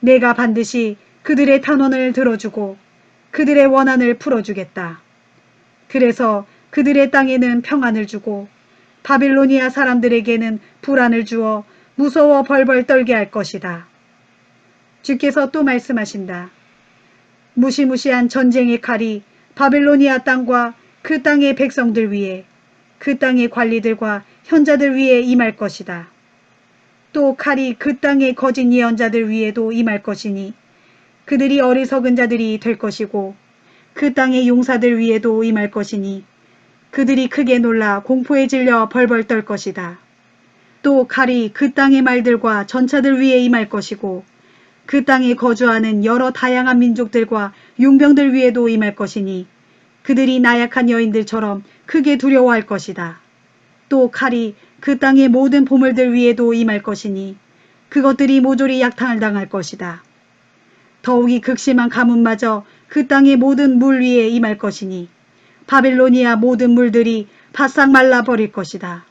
내가 반드시 그들의 탄원을 들어주고 그들의 원한을 풀어주겠다. 그래서 그들의 땅에는 평안을 주고 바빌로니아 사람들에게는 불안을 주어 무서워 벌벌 떨게 할 것이다. 주께서 또 말씀하신다. 무시무시한 전쟁의 칼이 바빌로니아 땅과 그 땅의 백성들 위에, 그 땅의 관리들과 현자들 위에 임할 것이다. 또 칼이 그 땅의 거짓 예언자들 위에도 임할 것이니 그들이 어리석은 자들이 될 것이고 그 땅의 용사들 위에도 임할 것이니 그들이 크게 놀라 공포에 질려 벌벌 떨 것이다. 또 칼이 그 땅의 말들과 전차들 위에 임할 것이고 그 땅에 거주하는 여러 다양한 민족들과 용병들 위에도 임할 것이니 그들이 나약한 여인들처럼 크게 두려워할 것이다. 또 칼이 그 땅의 모든 보물들 위에도 임할 것이니 그것들이 모조리 약탈을 당할 것이다. 더욱이 극심한 가뭄마저 그 땅의 모든 물 위에 임할 것이니 바빌로니아 모든 물들이 바싹 말라버릴 것이다.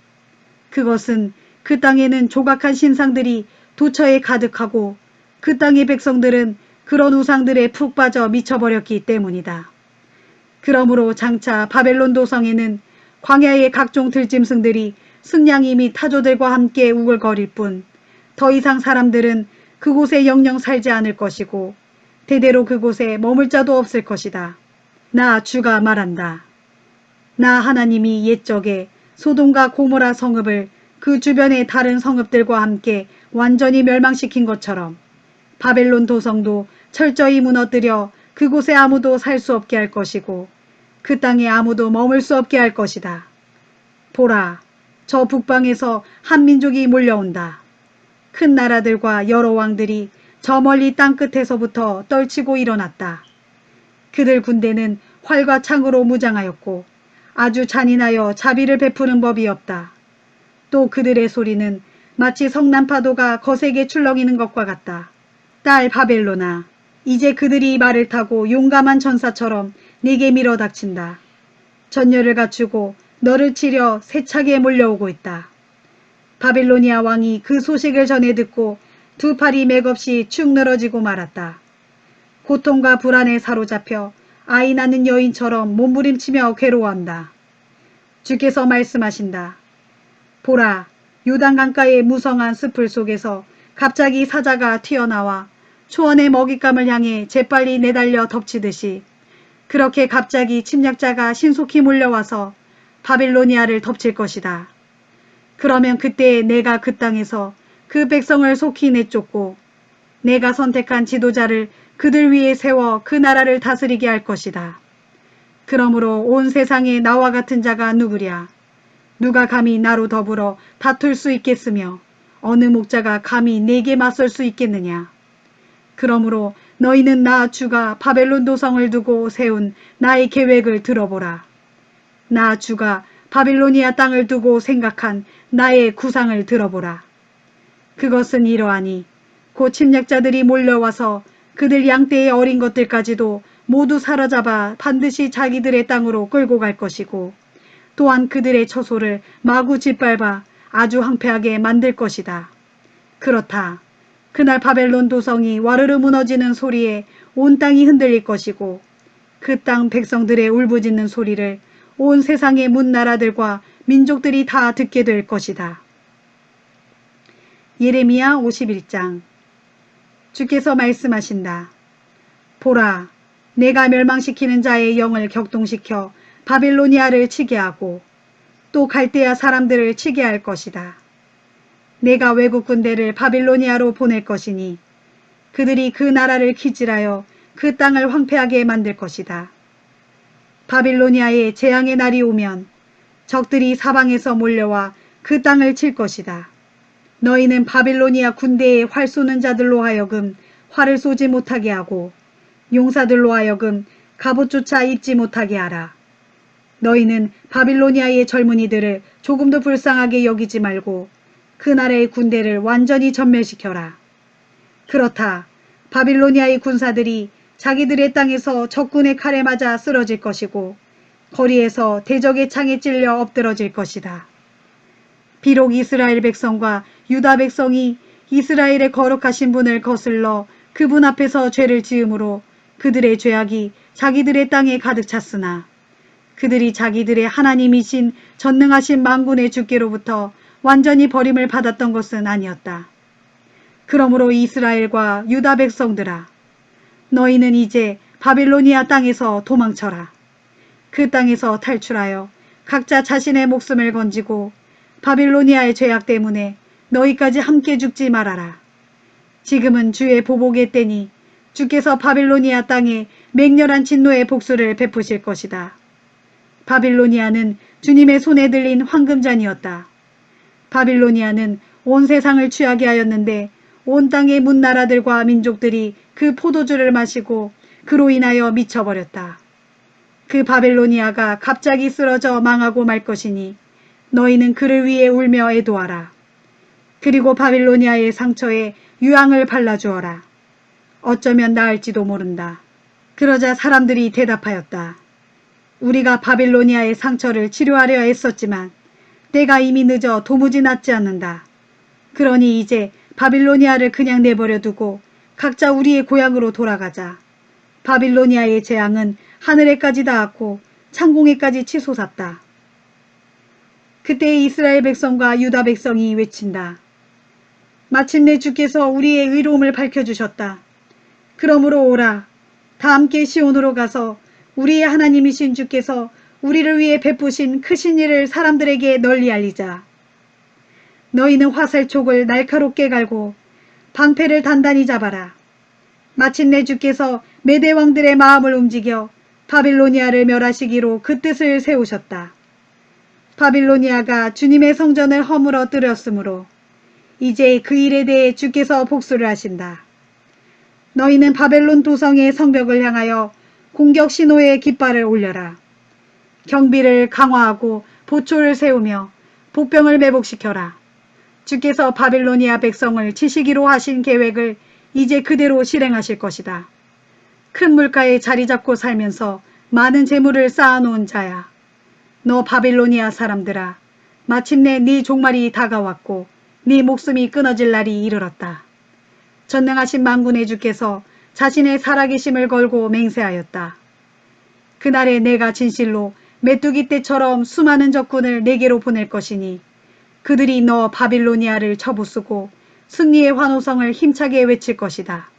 그것은 그 땅에는 조각한 신상들이 도처에 가득하고 그 땅의 백성들은 그런 우상들에 푹 빠져 미쳐버렸기 때문이다. 그러므로 장차 바벨론 도성에는 광야의 각종 들짐승들이 승냥이 및 타조들과 함께 우글거릴 뿐 더 이상 사람들은 그곳에 영영 살지 않을 것이고 대대로 그곳에 머물 자도 없을 것이다. 나 주가 말한다. 나 하나님이 옛적에 소돔과 고모라 성읍을 그 주변의 다른 성읍들과 함께 완전히 멸망시킨 것처럼 바벨론 도성도 철저히 무너뜨려 그곳에 아무도 살 수 없게 할 것이고 그 땅에 아무도 머물 수 없게 할 것이다. 보라, 저 북방에서 한 민족이 몰려온다. 큰 나라들과 여러 왕들이 저 멀리 땅끝에서부터 떨치고 일어났다. 그들 군대는 활과 창으로 무장하였고 아주 잔인하여 자비를 베푸는 법이 없다. 또 그들의 소리는 마치 성난파도가 거세게 출렁이는 것과 같다. 딸 바벨로나, 이제 그들이 말을 타고 용감한 전사처럼 네게 밀어닥친다. 전열을 갖추고 너를 치려 세차게 몰려오고 있다. 바빌로니아 왕이 그 소식을 전해 듣고 두 팔이 맥없이 축 늘어지고 말았다. 고통과 불안에 사로잡혀 아이 낳는 여인처럼 몸부림치며 괴로워한다. 주께서 말씀하신다. 보라, 요단 강가의 무성한 숲을 속에서 갑자기 사자가 튀어나와 초원의 먹잇감을 향해 재빨리 내달려 덮치듯이 그렇게 갑자기 침략자가 신속히 몰려와서 바빌로니아를 덮칠 것이다. 그러면 그때 내가 그 땅에서 그 백성을 속히 내쫓고 내가 선택한 지도자를 그들 위에 세워 그 나라를 다스리게 할 것이다. 그러므로 온 세상에 나와 같은 자가 누구랴? 누가 감히 나로 더불어 다툴 수 있겠으며 어느 목자가 감히 내게 맞설 수 있겠느냐? 그러므로 너희는 나 주가 바벨론 도성을 두고 세운 나의 계획을 들어보라. 나 주가 바빌로니아 땅을 두고 생각한 나의 구상을 들어보라. 그것은 이러하니 곧 침략자들이 몰려와서 그들 양떼의 어린 것들까지도 모두 사로잡아 반드시 자기들의 땅으로 끌고 갈 것이고 또한 그들의 처소를 마구 짓밟아 아주 황폐하게 만들 것이다. 그렇다. 그날 바벨론 도성이 와르르 무너지는 소리에 온 땅이 흔들릴 것이고 그 땅 백성들의 울부짖는 소리를 온 세상의 문나라들과 민족들이 다 듣게 될 것이다. 예레미야 51장. 주께서 말씀하신다. 보라, 내가 멸망시키는 자의 영을 격동시켜 바빌로니아를 치게 하고 또 갈대아 사람들을 치게 할 것이다. 내가 외국 군대를 바빌로니아로 보낼 것이니 그들이 그 나라를 기질하여 그 땅을 황폐하게 만들 것이다. 바빌로니아에 재앙의 날이 오면 적들이 사방에서 몰려와 그 땅을 칠 것이다. 너희는 바빌로니아 군대에 활 쏘는 자들로 하여금 활을 쏘지 못하게 하고 용사들로 하여금 갑옷조차 입지 못하게 하라. 너희는 바빌로니아의 젊은이들을 조금도 불쌍하게 여기지 말고 그 나라의 군대를 완전히 전멸시켜라. 그렇다. 바빌로니아의 군사들이 자기들의 땅에서 적군의 칼에 맞아 쓰러질 것이고 거리에서 대적의 창에 찔려 엎드러질 것이다. 비록 이스라엘 백성과 유다 백성이 이스라엘의 거룩하신 분을 거슬러 그분 앞에서 죄를 지음으로 그들의 죄악이 자기들의 땅에 가득 찼으나 그들이 자기들의 하나님이신 전능하신 만군의 주께로부터 완전히 버림을 받았던 것은 아니었다. 그러므로 이스라엘과 유다 백성들아, 너희는 이제 바빌로니아 땅에서 도망쳐라. 그 땅에서 탈출하여 각자 자신의 목숨을 건지고 바빌로니아의 죄악 때문에 너희까지 함께 죽지 말아라. 지금은 주의 보복의 때니 주께서 바빌로니아 땅에 맹렬한 진노의 복수를 베푸실 것이다. 바빌로니아는 주님의 손에 들린 황금잔이었다. 바빌로니아는 온 세상을 취하게 하였는데 온 땅의 문나라들과 민족들이 그 포도주를 마시고 그로 인하여 미쳐버렸다. 그 바벨로니아가 갑자기 쓰러져 망하고 말 것이니 너희는 그를 위해 울며 애도하라. 그리고 바빌로니아의 상처에 유황을 발라주어라. 어쩌면 나을지도 모른다. 그러자 사람들이 대답하였다. 우리가 바빌로니아의 상처를 치료하려 애썼지만 때가 이미 늦어 도무지 낫지 않는다. 그러니 이제 바빌로니아를 그냥 내버려 두고 각자 우리의 고향으로 돌아가자. 바빌로니아의 재앙은 하늘에까지 닿았고 창공에까지 치솟았다. 그때 이스라엘 백성과 유다 백성이 외친다. 마침내 주께서 우리의 의로움을 밝혀주셨다. 그러므로 오라. 다 함께 시온으로 가서 우리의 하나님이신 주께서 우리를 위해 베푸신 크신 일을 사람들에게 널리 알리자. 너희는 화살촉을 날카롭게 갈고 방패를 단단히 잡아라. 마침내 주께서 메대 왕들의 마음을 움직여 바빌로니아를 멸하시기로 그 뜻을 세우셨다. 바빌로니아가 주님의 성전을 허물어뜨렸으므로 이제 그 일에 대해 주께서 복수를 하신다. 너희는 바벨론 도성의 성벽을 향하여 공격 신호의 깃발을 올려라. 경비를 강화하고 보초를 세우며 복병을 매복시켜라. 주께서 바빌로니아 백성을 치시기로 하신 계획을 이제 그대로 실행하실 것이다. 큰 물가에 자리 잡고 살면서 많은 재물을 쌓아놓은 자야. 너 바빌로니아 사람들아, 마침내 네 종말이 다가왔고 네 목숨이 끊어질 날이 이르렀다. 전능하신 만군의 주께서 자신의 살아계심을 걸고 맹세하였다. 그날에 내가 진실로 메뚜기 떼처럼 수많은 적군을 내게로 보낼 것이니 그들이 너 바빌로니아를 쳐부수고 승리의 환호성을 힘차게 외칠 것이다.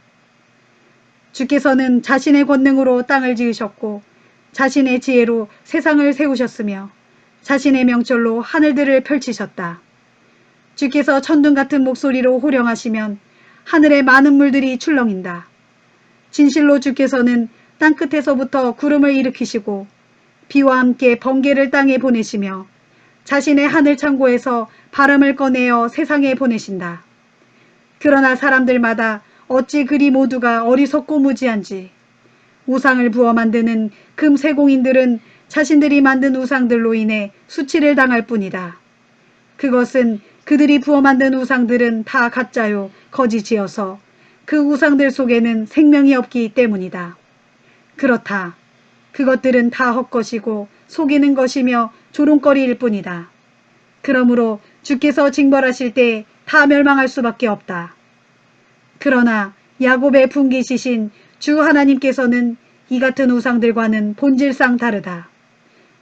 주께서는 자신의 권능으로 땅을 지으셨고 자신의 지혜로 세상을 세우셨으며 자신의 명철로 하늘들을 펼치셨다. 주께서 천둥 같은 목소리로 호령하시면 하늘의 많은 물들이 출렁인다. 진실로 주께서는 땅끝에서부터 구름을 일으키시고 비와 함께 번개를 땅에 보내시며 자신의 하늘 창고에서 바람을 꺼내어 세상에 보내신다. 그러나 사람들마다 어찌 그리 모두가 어리석고 무지한지. 우상을 부어 만드는 금세공인들은 자신들이 만든 우상들로 인해 수치를 당할 뿐이다. 그것은 그들이 부어 만든 우상들은 다 가짜요 거짓이어서 그 우상들 속에는 생명이 없기 때문이다. 그렇다. 그것들은 다 헛것이고 속이는 것이며 조롱거리일 뿐이다. 그러므로 주께서 징벌하실 때 다 멸망할 수밖에 없다. 그러나 야곱의 분깃이신 주 하나님께서는 이 같은 우상들과는 본질상 다르다.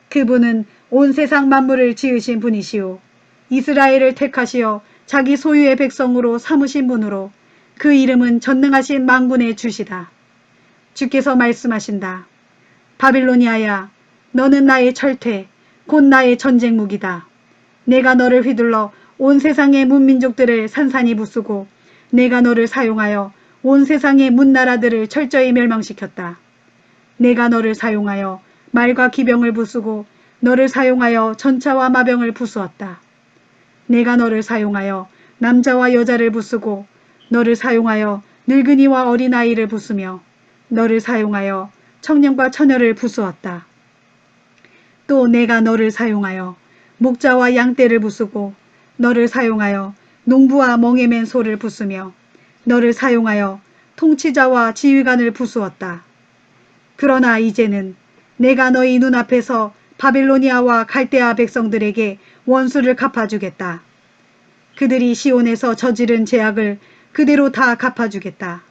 그분은 온 세상 만물을 지으신 분이시오. 이스라엘을 택하시어 자기 소유의 백성으로 삼으신 분으로 그 이름은 전능하신 만군의 주시다. 주께서 말씀하신다. 바빌로니아야, 너는 나의 철퇴, 곧 나의 전쟁 무기다. 내가 너를 휘둘러 온 세상의 문민족들을 산산이 부수고 내가 너를 사용하여 온 세상의 문나라들을 철저히 멸망시켰다. 내가 너를 사용하여 말과 기병을 부수고 너를 사용하여 전차와 마병을 부수었다. 내가 너를 사용하여 남자와 여자를 부수고 너를 사용하여 늙은이와 어린아이를 부수며 너를 사용하여 청년과 처녀를 부수었다. 또 내가 너를 사용하여 목자와 양떼를 부수고 너를 사용하여 농부와 멍에 맨 소를 부수며 너를 사용하여 통치자와 지휘관을 부수었다. 그러나 이제는 내가 너희 눈앞에서 바빌로니아와 갈대아 백성들에게 원수를 갚아주겠다. 그들이 시온에서 저지른 죄악을 그대로 다 갚아주겠다.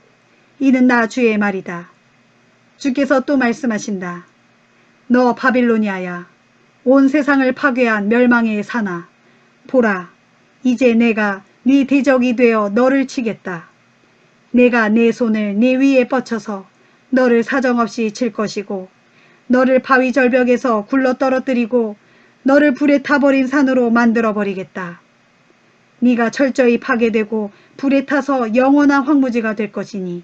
이는 나 주의 말이다. 주께서 또 말씀하신다. 너 바빌로니아야, 온 세상을 파괴한 멸망의 산아, 보라, 이제 내가 네 대적이 되어 너를 치겠다. 내가 내 손을 네 위에 뻗쳐서 너를 사정없이 칠 것이고 너를 바위 절벽에서 굴러 떨어뜨리고 너를 불에 타버린 산으로 만들어버리겠다. 네가 철저히 파괴되고 불에 타서 영원한 황무지가 될 것이니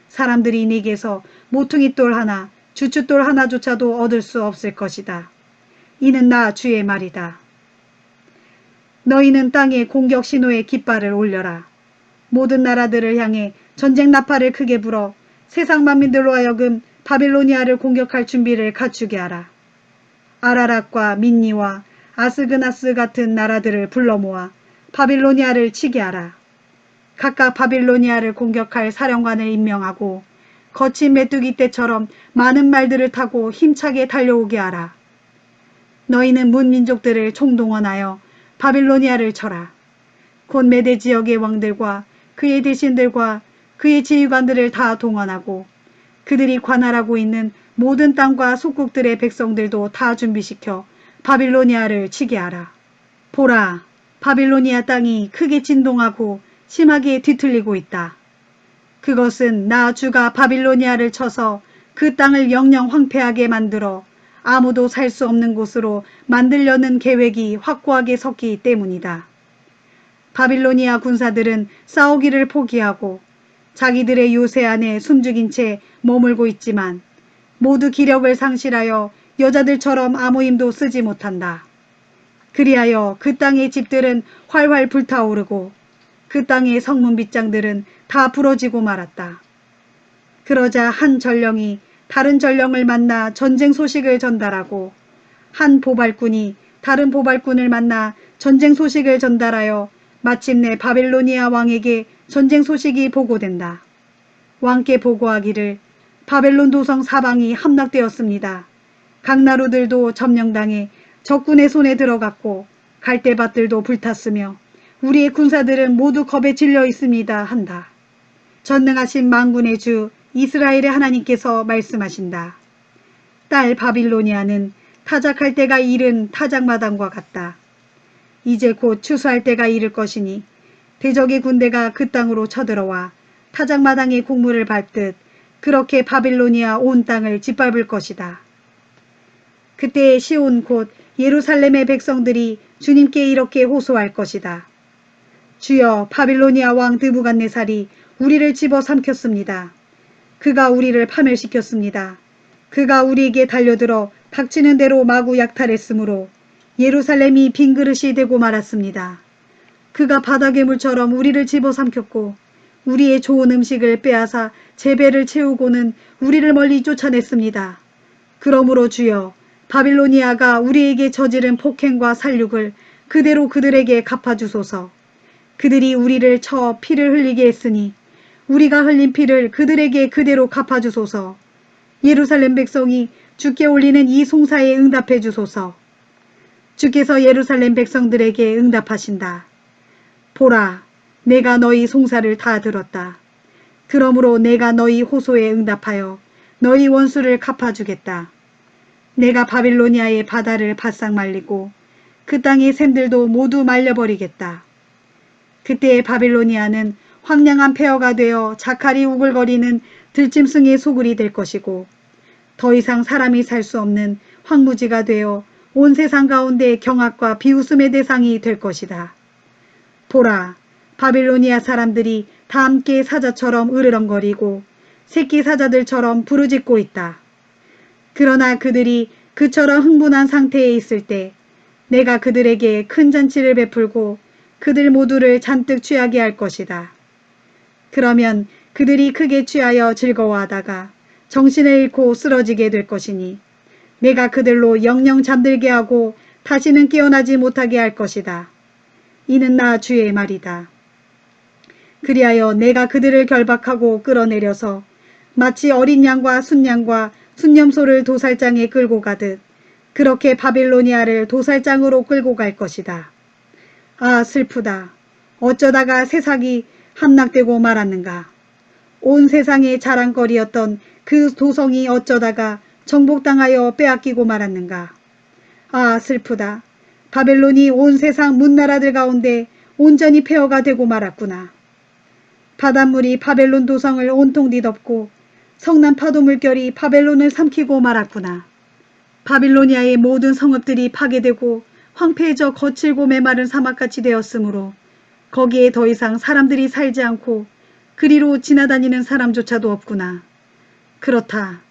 사람들이 네게서 모퉁이돌 하나, 주춧돌 하나조차도 얻을 수 없을 것이다. 이는 나 주의 말이다. 너희는 땅에 공격 신호의 깃발을 올려라. 모든 나라들을 향해 전쟁 나팔을 크게 불어 세상 만민들로 하여금 바빌로니아를 공격할 준비를 갖추게 하라. 아라락과 민니와 아스그나스 같은 나라들을 불러 모아 바빌로니아를 치게 하라. 각각 바빌로니아를 공격할 사령관을 임명하고 거친 메뚜기 떼처럼 많은 말들을 타고 힘차게 달려오게 하라. 너희는 문민족들을 총동원하여 바빌로니아를 쳐라. 곧 메대 지역의 왕들과 그의 대신들과 그의 지휘관들을 다 동원하고 그들이 관할하고 있는 모든 땅과 속국들의 백성들도 다 준비시켜 바빌로니아를 치게 하라. 보라, 바빌로니아 땅이 크게 진동하고 심하게 뒤틀리고 있다. 그것은 나 주가 바빌로니아를 쳐서 그 땅을 영영 황폐하게 만들어 아무도 살 수 없는 곳으로 만들려는 계획이 확고하게 섰기 때문이다. 바빌로니아 군사들은 싸우기를 포기하고 자기들의 요새 안에 숨죽인 채 머물고 있지만 모두 기력을 상실하여 여자들처럼 아무 힘도 쓰지 못한다. 그리하여 그 땅의 집들은 활활 불타오르고 그 땅의 성문 빗장들은 다 부러지고 말았다. 그러자 한 전령이 다른 전령을 만나 전쟁 소식을 전달하고 한 보발꾼이 다른 보발꾼을 만나 전쟁 소식을 전달하여 마침내 바빌로니아 왕에게 전쟁 소식이 보고된다. 왕께 보고하기를 바벨론 도성 사방이 함락되었습니다. 각 나루들도 점령당해 적군의 손에 들어갔고 갈대밭들도 불탔으며 우리의 군사들은 모두 겁에 질려 있습니다 한다. 전능하신 만군의 주 이스라엘의 하나님께서 말씀하신다. 딸 바빌로니아는 타작할 때가 이른 타작마당과 같다. 이제 곧 추수할 때가 이를 것이니 대적의 군대가 그 땅으로 쳐들어와 타작마당의 곡물을 밟듯 그렇게 바빌로니아 온 땅을 짓밟을 것이다. 그때 시온 곧 예루살렘의 백성들이 주님께 이렇게 호소할 것이다. 주여, 바빌로니아 왕 느부갓네살이 우리를 집어삼켰습니다. 그가 우리를 파멸시켰습니다. 그가 우리에게 달려들어 닥치는 대로 마구 약탈했으므로 예루살렘이 빈 그릇이 되고 말았습니다. 그가 바다괴물처럼 우리를 집어삼켰고 우리의 좋은 음식을 빼앗아 제 배를 채우고는 우리를 멀리 쫓아냈습니다. 그러므로 주여, 바빌로니아가 우리에게 저지른 폭행과 살육을 그대로 그들에게 갚아주소서. 그들이 우리를 쳐 피를 흘리게 했으니 우리가 흘린 피를 그들에게 그대로 갚아주소서. 예루살렘 백성이 주께 올리는 이 송사에 응답해 주소서. 주께서 예루살렘 백성들에게 응답하신다. 보라, 내가 너희 송사를 다 들었다. 그러므로 내가 너희 호소에 응답하여 너희 원수를 갚아주겠다. 내가 바빌로니아의 바다를 바싹 말리고 그 땅의 샘들도 모두 말려버리겠다. 그때 바빌로니아는 황량한 폐허가 되어 자칼이 우글거리는 들짐승의 소굴이 될 것이고 더 이상 사람이 살 수 없는 황무지가 되어 온 세상 가운데 경악과 비웃음의 대상이 될 것이다. 보라, 바빌로니아 사람들이 다 함께 사자처럼 으르렁거리고 새끼 사자들처럼 부르짖고 있다. 그러나 그들이 그처럼 흥분한 상태에 있을 때 내가 그들에게 큰 잔치를 베풀고 그들 모두를 잔뜩 취하게 할 것이다. 그러면 그들이 크게 취하여 즐거워하다가 정신을 잃고 쓰러지게 될 것이니 내가 그들로 영영 잠들게 하고 다시는 깨어나지 못하게 할 것이다. 이는 나 주의 말이다. 그리하여 내가 그들을 결박하고 끌어내려서 마치 어린 양과 순양과 순념소를 도살장에 끌고 가듯 그렇게 바빌로니아를 도살장으로 끌고 갈 것이다. 아, 슬프다. 어쩌다가 세상이 함락되고 말았는가. 온 세상의 자랑거리였던 그 도성이 어쩌다가 정복당하여 빼앗기고 말았는가. 아, 슬프다. 바벨론이 온 세상 문나라들 가운데 온전히 폐허가 되고 말았구나. 바닷물이 바벨론 도성을 온통 뒤덮고 성난 파도 물결이 바벨론을 삼키고 말았구나. 바빌로니아의 모든 성읍들이 파괴되고 황폐해져 거칠고 메마른 사막같이 되었으므로 거기에 더 이상 사람들이 살지 않고 그리로 지나다니는 사람조차도 없구나. 그렇다.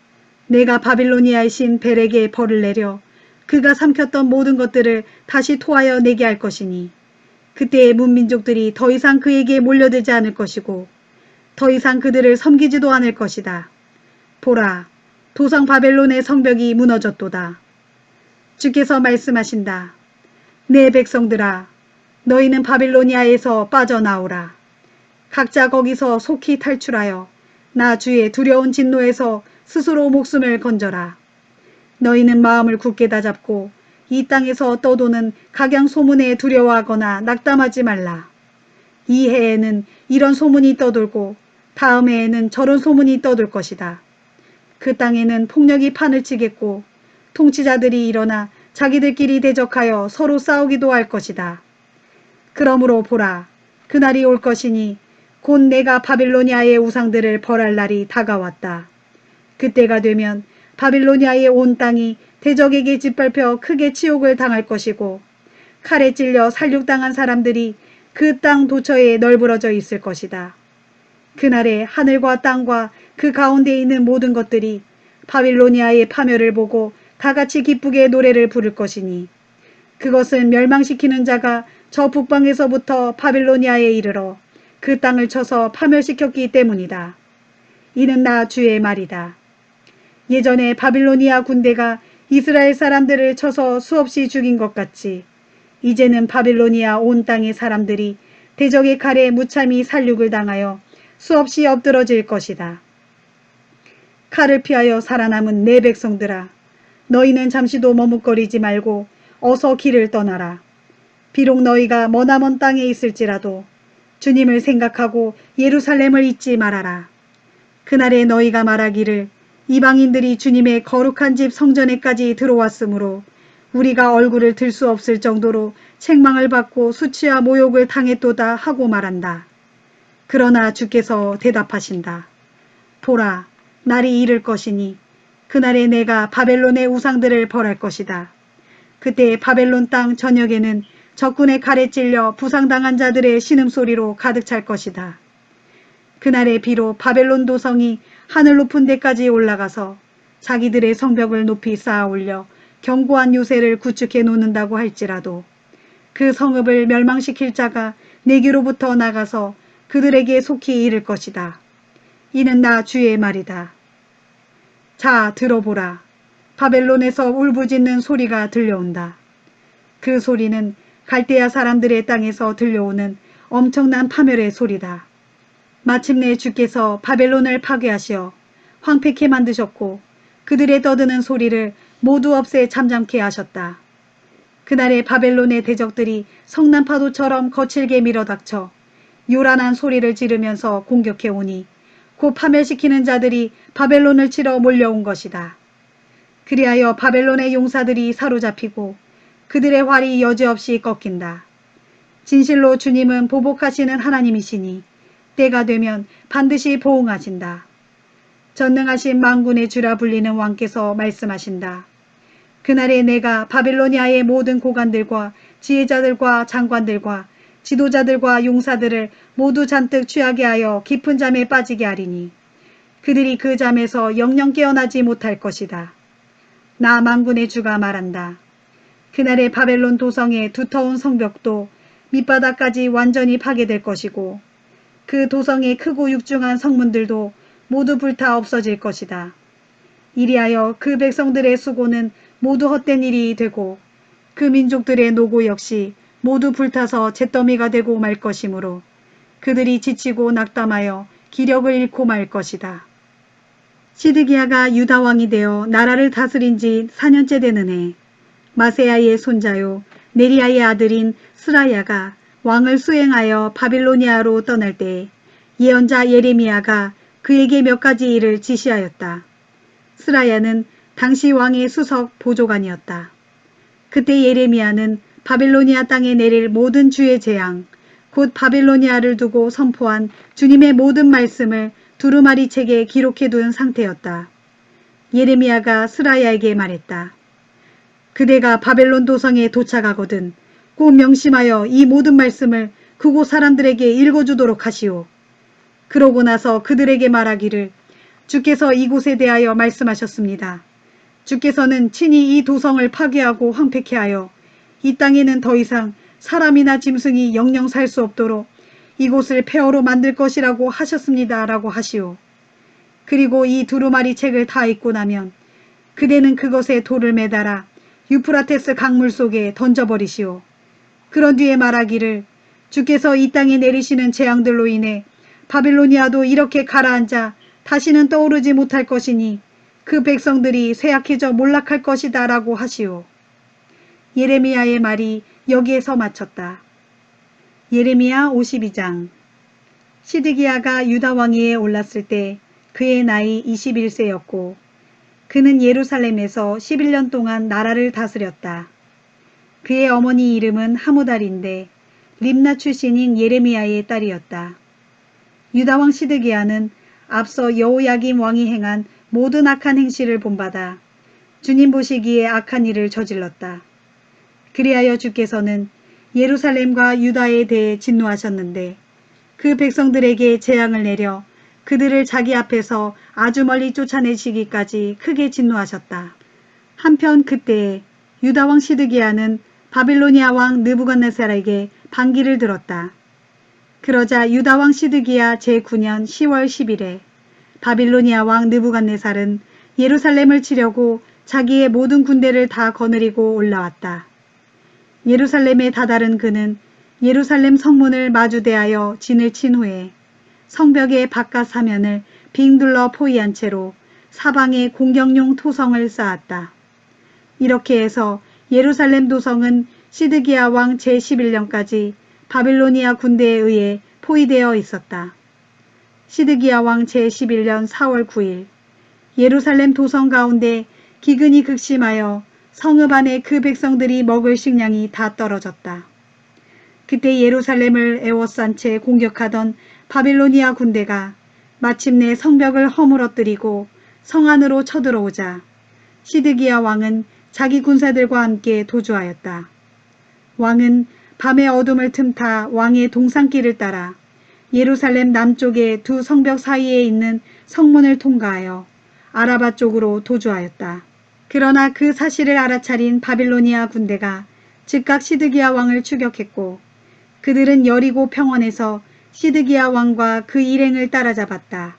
내가 바빌로니아의 신 벨에게 벌을 내려 그가 삼켰던 모든 것들을 다시 토하여 내게 할 것이니 그때의 문민족들이 더 이상 그에게 몰려들지 않을 것이고 더 이상 그들을 섬기지도 않을 것이다. 보라, 도성 바벨론의 성벽이 무너졌도다. 주께서 말씀하신다. 내 백성들아, 너희는 바빌로니아에서 빠져나오라. 각자 거기서 속히 탈출하여 나 주의 두려운 진노에서 스스로 목숨을 건져라. 너희는 마음을 굳게 다잡고 이 땅에서 떠도는 각양 소문에 두려워하거나 낙담하지 말라. 이 해에는 이런 소문이 떠돌고 다음 해에는 저런 소문이 떠돌 것이다. 그 땅에는 폭력이 판을 치겠고 통치자들이 일어나 자기들끼리 대적하여 서로 싸우기도 할 것이다. 그러므로 보라, 그날이 올 것이니 곧 내가 바빌로니아의 우상들을 벌할 날이 다가왔다. 그때가 되면 바빌로니아의 온 땅이 대적에게 짓밟혀 크게 치욕을 당할 것이고 칼에 찔려 살육당한 사람들이 그 땅 도처에 널브러져 있을 것이다. 그날에 하늘과 땅과 그 가운데 있는 모든 것들이 바빌로니아의 파멸을 보고 다같이 기쁘게 노래를 부를 것이니 그것은 멸망시키는 자가 저 북방에서부터 바빌로니아에 이르러 그 땅을 쳐서 파멸시켰기 때문이다. 이는 나 주의 말이다. 예전에 바빌로니아 군대가 이스라엘 사람들을 쳐서 수없이 죽인 것 같이 이제는 바빌로니아 온 땅의 사람들이 대적의 칼에 무참히 살육을 당하여 수없이 엎드러질 것이다. 칼을 피하여 살아남은 내 백성들아, 너희는 잠시도 머뭇거리지 말고 어서 길을 떠나라. 비록 너희가 머나먼 땅에 있을지라도 주님을 생각하고 예루살렘을 잊지 말아라. 그날에 너희가 말하기를 이방인들이 주님의 거룩한 집 성전에까지 들어왔으므로 우리가 얼굴을 들 수 없을 정도로 책망을 받고 수치와 모욕을 당했도다 하고 말한다. 그러나 주께서 대답하신다. 보라, 날이 이를 것이니 그날에 내가 바벨론의 우상들을 벌할 것이다. 그때 바벨론 땅 전역에는 적군의 칼에 찔려 부상당한 자들의 신음소리로 가득 찰 것이다. 그날에 비록 바벨론 도성이 하늘 높은 데까지 올라가서 자기들의 성벽을 높이 쌓아 올려 견고한 요새를 구축해 놓는다고 할지라도 그 성읍을 멸망시킬 자가 내게로부터 나가서 그들에게 속히 이를 것이다. 이는 나 주의 말이다. 자, 들어보라. 바벨론에서 울부짖는 소리가 들려온다. 그 소리는 갈대아 사람들의 땅에서 들려오는 엄청난 파멸의 소리다. 마침내 주께서 바벨론을 파괴하시어 황폐케 만드셨고 그들의 떠드는 소리를 모두 없애 잠잠케 하셨다. 그날에 바벨론의 대적들이 성난 파도처럼 거칠게 밀어닥쳐 요란한 소리를 지르면서 공격해 오니 곧 파멸시키는 자들이 바벨론을 치러 몰려온 것이다. 그리하여 바벨론의 용사들이 사로잡히고 그들의 활이 여지없이 꺾인다. 진실로 주님은 보복하시는 하나님이시니 때가 되면 반드시 보응하신다. 전능하신 만군의 주라 불리는 왕께서 말씀하신다. 그날에 내가 바빌로니아의 모든 고관들과 지혜자들과 장관들과 지도자들과 용사들을 모두 잔뜩 취하게 하여 깊은 잠에 빠지게 하리니 그들이 그 잠에서 영영 깨어나지 못할 것이다. 나 만군의 주가 말한다. 그날에 바벨론 도성의 두터운 성벽도 밑바닥까지 완전히 파괴될 것이고 그 도성의 크고 육중한 성문들도 모두 불타 없어질 것이다. 이리하여 그 백성들의 수고는 모두 헛된 일이 되고 그 민족들의 노고 역시 모두 불타서 잿더미가 되고 말 것이므로 그들이 지치고 낙담하여 기력을 잃고 말 것이다. 시드기야가 유다 왕이 되어 나라를 다스린 지 4년째 되는 해 마세야의 손자요 네리야의 아들인 스라야가 왕을 수행하여 바빌로니아로 떠날 때 예언자 예레미야가 그에게 몇 가지 일을 지시하였다. 스라야는 당시 왕의 수석 보조관이었다. 그때 예레미야는 바빌로니아 땅에 내릴 모든 주의 재앙, 곧 바빌로니아를 두고 선포한 주님의 모든 말씀을 두루마리 책에 기록해둔 상태였다. 예레미야가 스라야에게 말했다. 그대가 바벨론 도성에 도착하거든 꼭 명심하여 이 모든 말씀을 그곳 사람들에게 읽어주도록 하시오. 그러고 나서 그들에게 말하기를 주께서 이곳에 대하여 말씀하셨습니다. 주께서는 친히 이 도성을 파괴하고 황폐케 하여 이 땅에는 더 이상 사람이나 짐승이 영영 살 수 없도록 이곳을 폐허로 만들 것이라고 하셨습니다. 라고 하시오. 그리고 이 두루마리 책을 다 읽고 나면 그대는 그것에 돌을 매달아 유프라테스 강물 속에 던져버리시오. 그런 뒤에 말하기를 주께서 이 땅에 내리시는 재앙들로 인해 바빌로니아도 이렇게 가라앉아 다시는 떠오르지 못할 것이니 그 백성들이 쇠약해져 몰락할 것이다 라고 하시오. 예레미야의 말이 여기에서 마쳤다. 예레미야 52장. 시드기야가 유다 왕위에 올랐을 때 그의 나이 21세였고 그는 예루살렘에서 11년 동안 나라를 다스렸다. 그의 어머니 이름은 하무달인데 림나 출신인 예레미야의 딸이었다. 유다 왕 시드기야는 앞서 여호야김 왕이 행한 모든 악한 행실을 본받아 주님 보시기에 악한 일을 저질렀다. 그리하여 주께서는 예루살렘과 유다에 대해 진노하셨는데 그 백성들에게 재앙을 내려 그들을 자기 앞에서 아주 멀리 쫓아내시기까지 크게 진노하셨다. 한편 그때에 유다 왕 시드기야는 바빌로니아 왕 느부갓네살에게 반기를 들었다. 그러자 유다 왕 시드기야 제9년 10월 10일에 바빌로니아 왕 느부갓네살은 예루살렘을 치려고 자기의 모든 군대를 다 거느리고 올라왔다. 예루살렘에 다다른 그는 예루살렘 성문을 마주대하여 진을 친 후에 성벽의 바깥 사면을 빙 둘러 포위한 채로 사방에 공격용 토성을 쌓았다. 이렇게 해서 예루살렘 도성은 시드기야 왕 제11년까지 바빌로니아 군대에 의해 포위되어 있었다. 시드기야 왕 제11년 4월 9일 예루살렘 도성 가운데 기근이 극심하여 성읍 안에 그 백성들이 먹을 식량이 다 떨어졌다. 그때 예루살렘을 에워싼 채 공격하던 바빌로니아 군대가 마침내 성벽을 허물어뜨리고 성 안으로 쳐들어오자 시드기야 왕은 자기 군사들과 함께 도주하였다. 왕은 밤의 어둠을 틈타 왕의 동산길을 따라 예루살렘 남쪽의 두 성벽 사이에 있는 성문을 통과하여 아라바 쪽으로 도주하였다. 그러나 그 사실을 알아차린 바빌로니아 군대가 즉각 시드기야 왕을 추격했고 그들은 여리고 평원에서 시드기야 왕과 그 일행을 따라잡았다.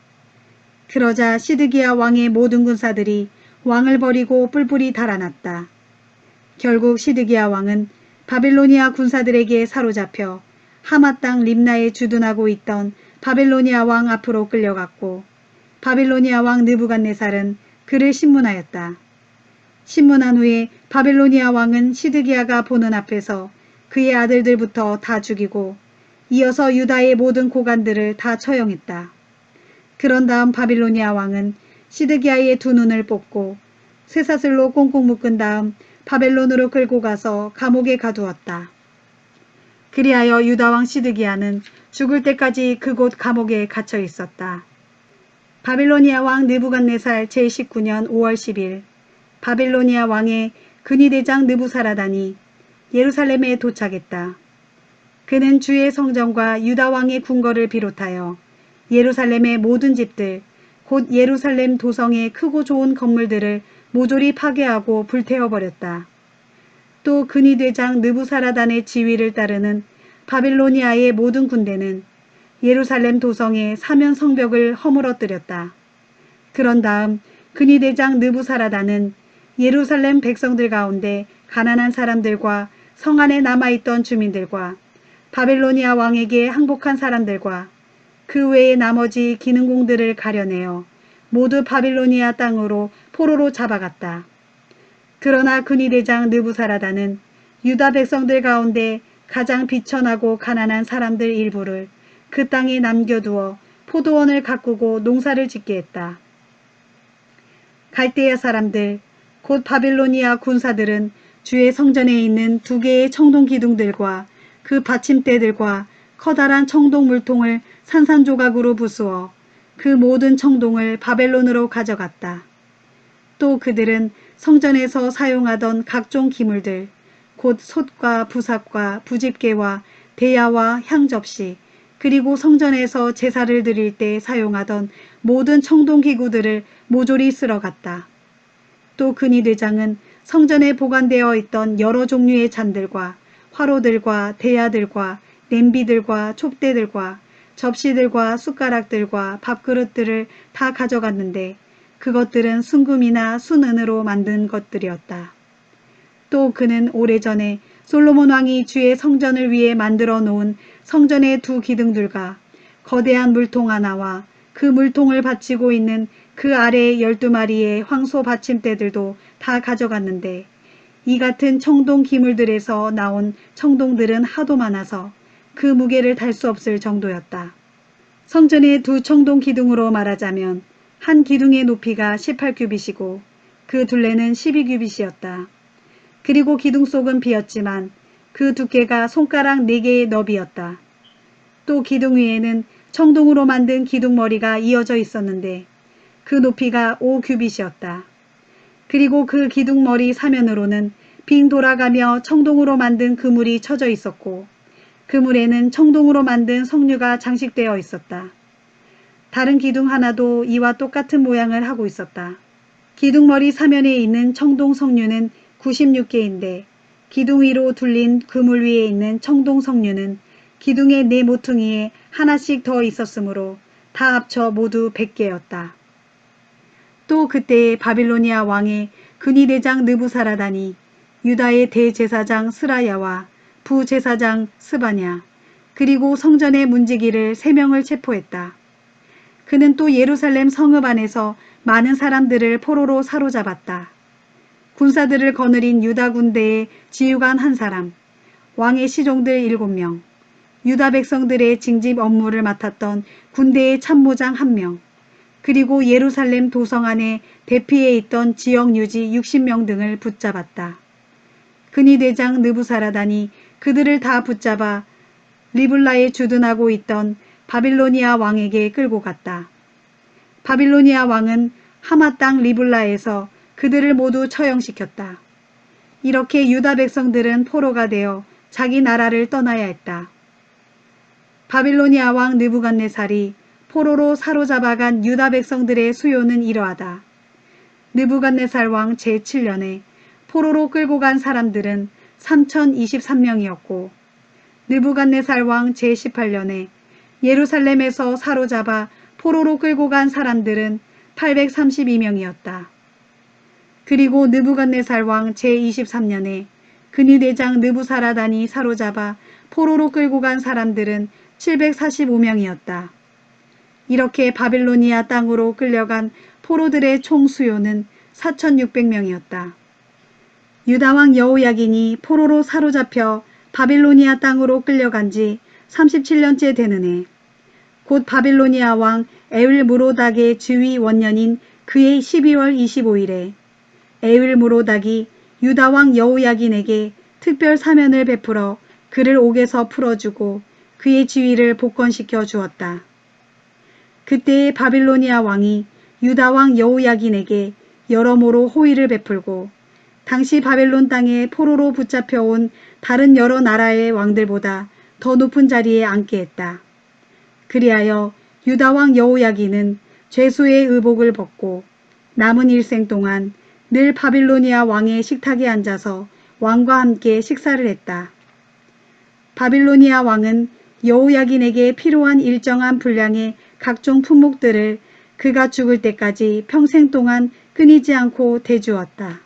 그러자 시드기야 왕의 모든 군사들이 왕을 버리고 뿔뿔이 달아났다. 결국 시드기야 왕은 바빌로니아 군사들에게 사로잡혀 하마 땅 림나에 주둔하고 있던 바빌로니아 왕 앞으로 끌려갔고 바빌로니아 왕 느부갓네살은 그를 신문하였다. 신문한 후에 바빌로니아 왕은 시드기야가 보는 앞에서 그의 아들들부터 다 죽이고 이어서 유다의 모든 고관들을 다 처형했다. 그런 다음 바빌로니아 왕은 시드기야의 두 눈을 뽑고 쇠사슬로 꽁꽁 묶은 다음 바벨론으로 끌고 가서 감옥에 가두었다. 그리하여 유다 왕 시드기야는 죽을 때까지 그곳 감옥에 갇혀 있었다. 바빌로니아 왕 느부갓네살 제19년 5월 10일 바빌로니아 왕의 근위대장 느부사라단이 예루살렘에 도착했다. 그는 주의 성전과 유다 왕의 궁궐을 비롯하여 예루살렘의 모든 집들, 곧 예루살렘 도성의 크고 좋은 건물들을 모조리 파괴하고 불태워버렸다. 또 근위대장 느부사라단의 지휘를 따르는 바빌로니아의 모든 군대는 예루살렘 도성의 사면 성벽을 허물어뜨렸다. 그런 다음 근위대장 느부사라단은 예루살렘 백성들 가운데 가난한 사람들과 성 안에 남아있던 주민들과 바빌로니아 왕에게 항복한 사람들과 그 외의 나머지 기능공들을 가려내어 모두 바빌로니아 땅으로 포로로 잡아갔다. 그러나 근위대장 느부사라단은 유다 백성들 가운데 가장 비천하고 가난한 사람들 일부를 그 땅에 남겨두어 포도원을 가꾸고 농사를 짓게 했다. 갈대아 사람들, 곧 바빌로니아 군사들은 주의 성전에 있는 두 개의 청동 기둥들과 그 받침대들과 커다란 청동 물통을 산산조각으로 부수어 그 모든 청동을 바벨론으로 가져갔다. 또 그들은 성전에서 사용하던 각종 기물들, 곧 솥과 부삽과 부집개와 대야와 향접시, 그리고 성전에서 제사를 드릴 때 사용하던 모든 청동기구들을 모조리 쓸어갔다. 또 근위대장은 성전에 보관되어 있던 여러 종류의 잔들과 화로들과 대야들과 냄비들과 촉대들과 접시들과 숟가락들과 밥그릇들을 다 가져갔는데 그것들은 순금이나 순은으로 만든 것들이었다. 또 그는 오래전에 솔로몬 왕이 주의 성전을 위해 만들어 놓은 성전의 두 기둥들과 거대한 물통 하나와 그 물통을 받치고 있는 그 아래의 12마리의 황소 받침대들도 다 가져갔는데 이 같은 청동 기물들에서 나온 청동들은 하도 많아서 그 무게를 달 수 없을 정도였다. 성전의 두 청동 기둥으로 말하자면 한 기둥의 높이가 18규빗이고 그 둘레는 12규빗이었다. 그리고 기둥 속은 비었지만 그 두께가 손가락 4개의 너비였다. 또 기둥 위에는 청동으로 만든 기둥머리가 이어져 있었는데 그 높이가 5규빗이었다. 그리고 그 기둥머리 사면으로는 빙 돌아가며 청동으로 만든 그물이 쳐져 있었고 그물에는 청동으로 만든 석류가 장식되어 있었다. 다른 기둥 하나도 이와 똑같은 모양을 하고 있었다. 기둥머리 사면에 있는 청동 석류는 96개인데 기둥 위로 둘린 그물 위에 있는 청동 석류는 기둥의 4모퉁이에 하나씩 더 있었으므로 다 합쳐 모두 100개였다. 또 그때에 바빌로니아 왕의 근위대장 느부사라단이 유다의 대제사장 스라야와 부제사장 스바냐 그리고 성전의 문지기를 3명을 체포했다. 그는 또 예루살렘 성읍 안에서 많은 사람들을 포로로 사로잡았다. 군사들을 거느린 유다 군대의 지휘관 1사람, 왕의 시종들 7명, 유다 백성들의 징집 업무를 맡았던 군대의 참모장 1명, 그리고 예루살렘 도성 안에 대피해 있던 지역 유지 60명 등을 붙잡았다. 근위대장 느부사라단이 그들을 다 붙잡아 리블라에 주둔하고 있던 바빌로니아 왕에게 끌고 갔다. 바빌로니아 왕은 하마 땅 리블라에서 그들을 모두 처형시켰다. 이렇게 유다 백성들은 포로가 되어 자기 나라를 떠나야 했다. 바빌로니아 왕 느부갓네살이 포로로 사로잡아간 유다 백성들의 수요는 이러하다. 느부갓네살 왕 제7년에 포로로 끌고 간 사람들은 3023명이었고 느부갓네살 왕 제18년에 예루살렘에서 사로잡아 포로로 끌고 간 사람들은 832명이었다. 그리고 느부갓네살 왕 제23년에 근위대장 느부사라단이 사로잡아 포로로 끌고 간 사람들은 745명이었다. 이렇게 바빌로니아 땅으로 끌려간 포로들의 총 수요는 4600명이었다. 유다왕 여호야긴이 포로로 사로잡혀 바빌로니아 땅으로 끌려간 지 37년째 되는 해, 곧 바빌로니아 왕 에윌무로닥의 즉위 원년인 그의 12월 25일에 에윌무로닥이 유다왕 여호야긴에게 특별 사면을 베풀어 그를 옥에서 풀어주고 그의 지위를 복권시켜 주었다. 그때의 바빌로니아 왕이 유다왕 여호야긴에게 여러모로 호의를 베풀고 당시 바벨론 땅에 포로로 붙잡혀온 다른 여러 나라의 왕들보다 더 높은 자리에 앉게 했다. 그리하여 유다왕 여호야긴은 죄수의 의복을 벗고 남은 일생 동안 늘 바빌로니아 왕의 식탁에 앉아서 왕과 함께 식사를 했다. 바빌로니아 왕은 여호야긴에게 필요한 일정한 분량의 각종 품목들을 그가 죽을 때까지 평생 동안 끊이지 않고 대주었다.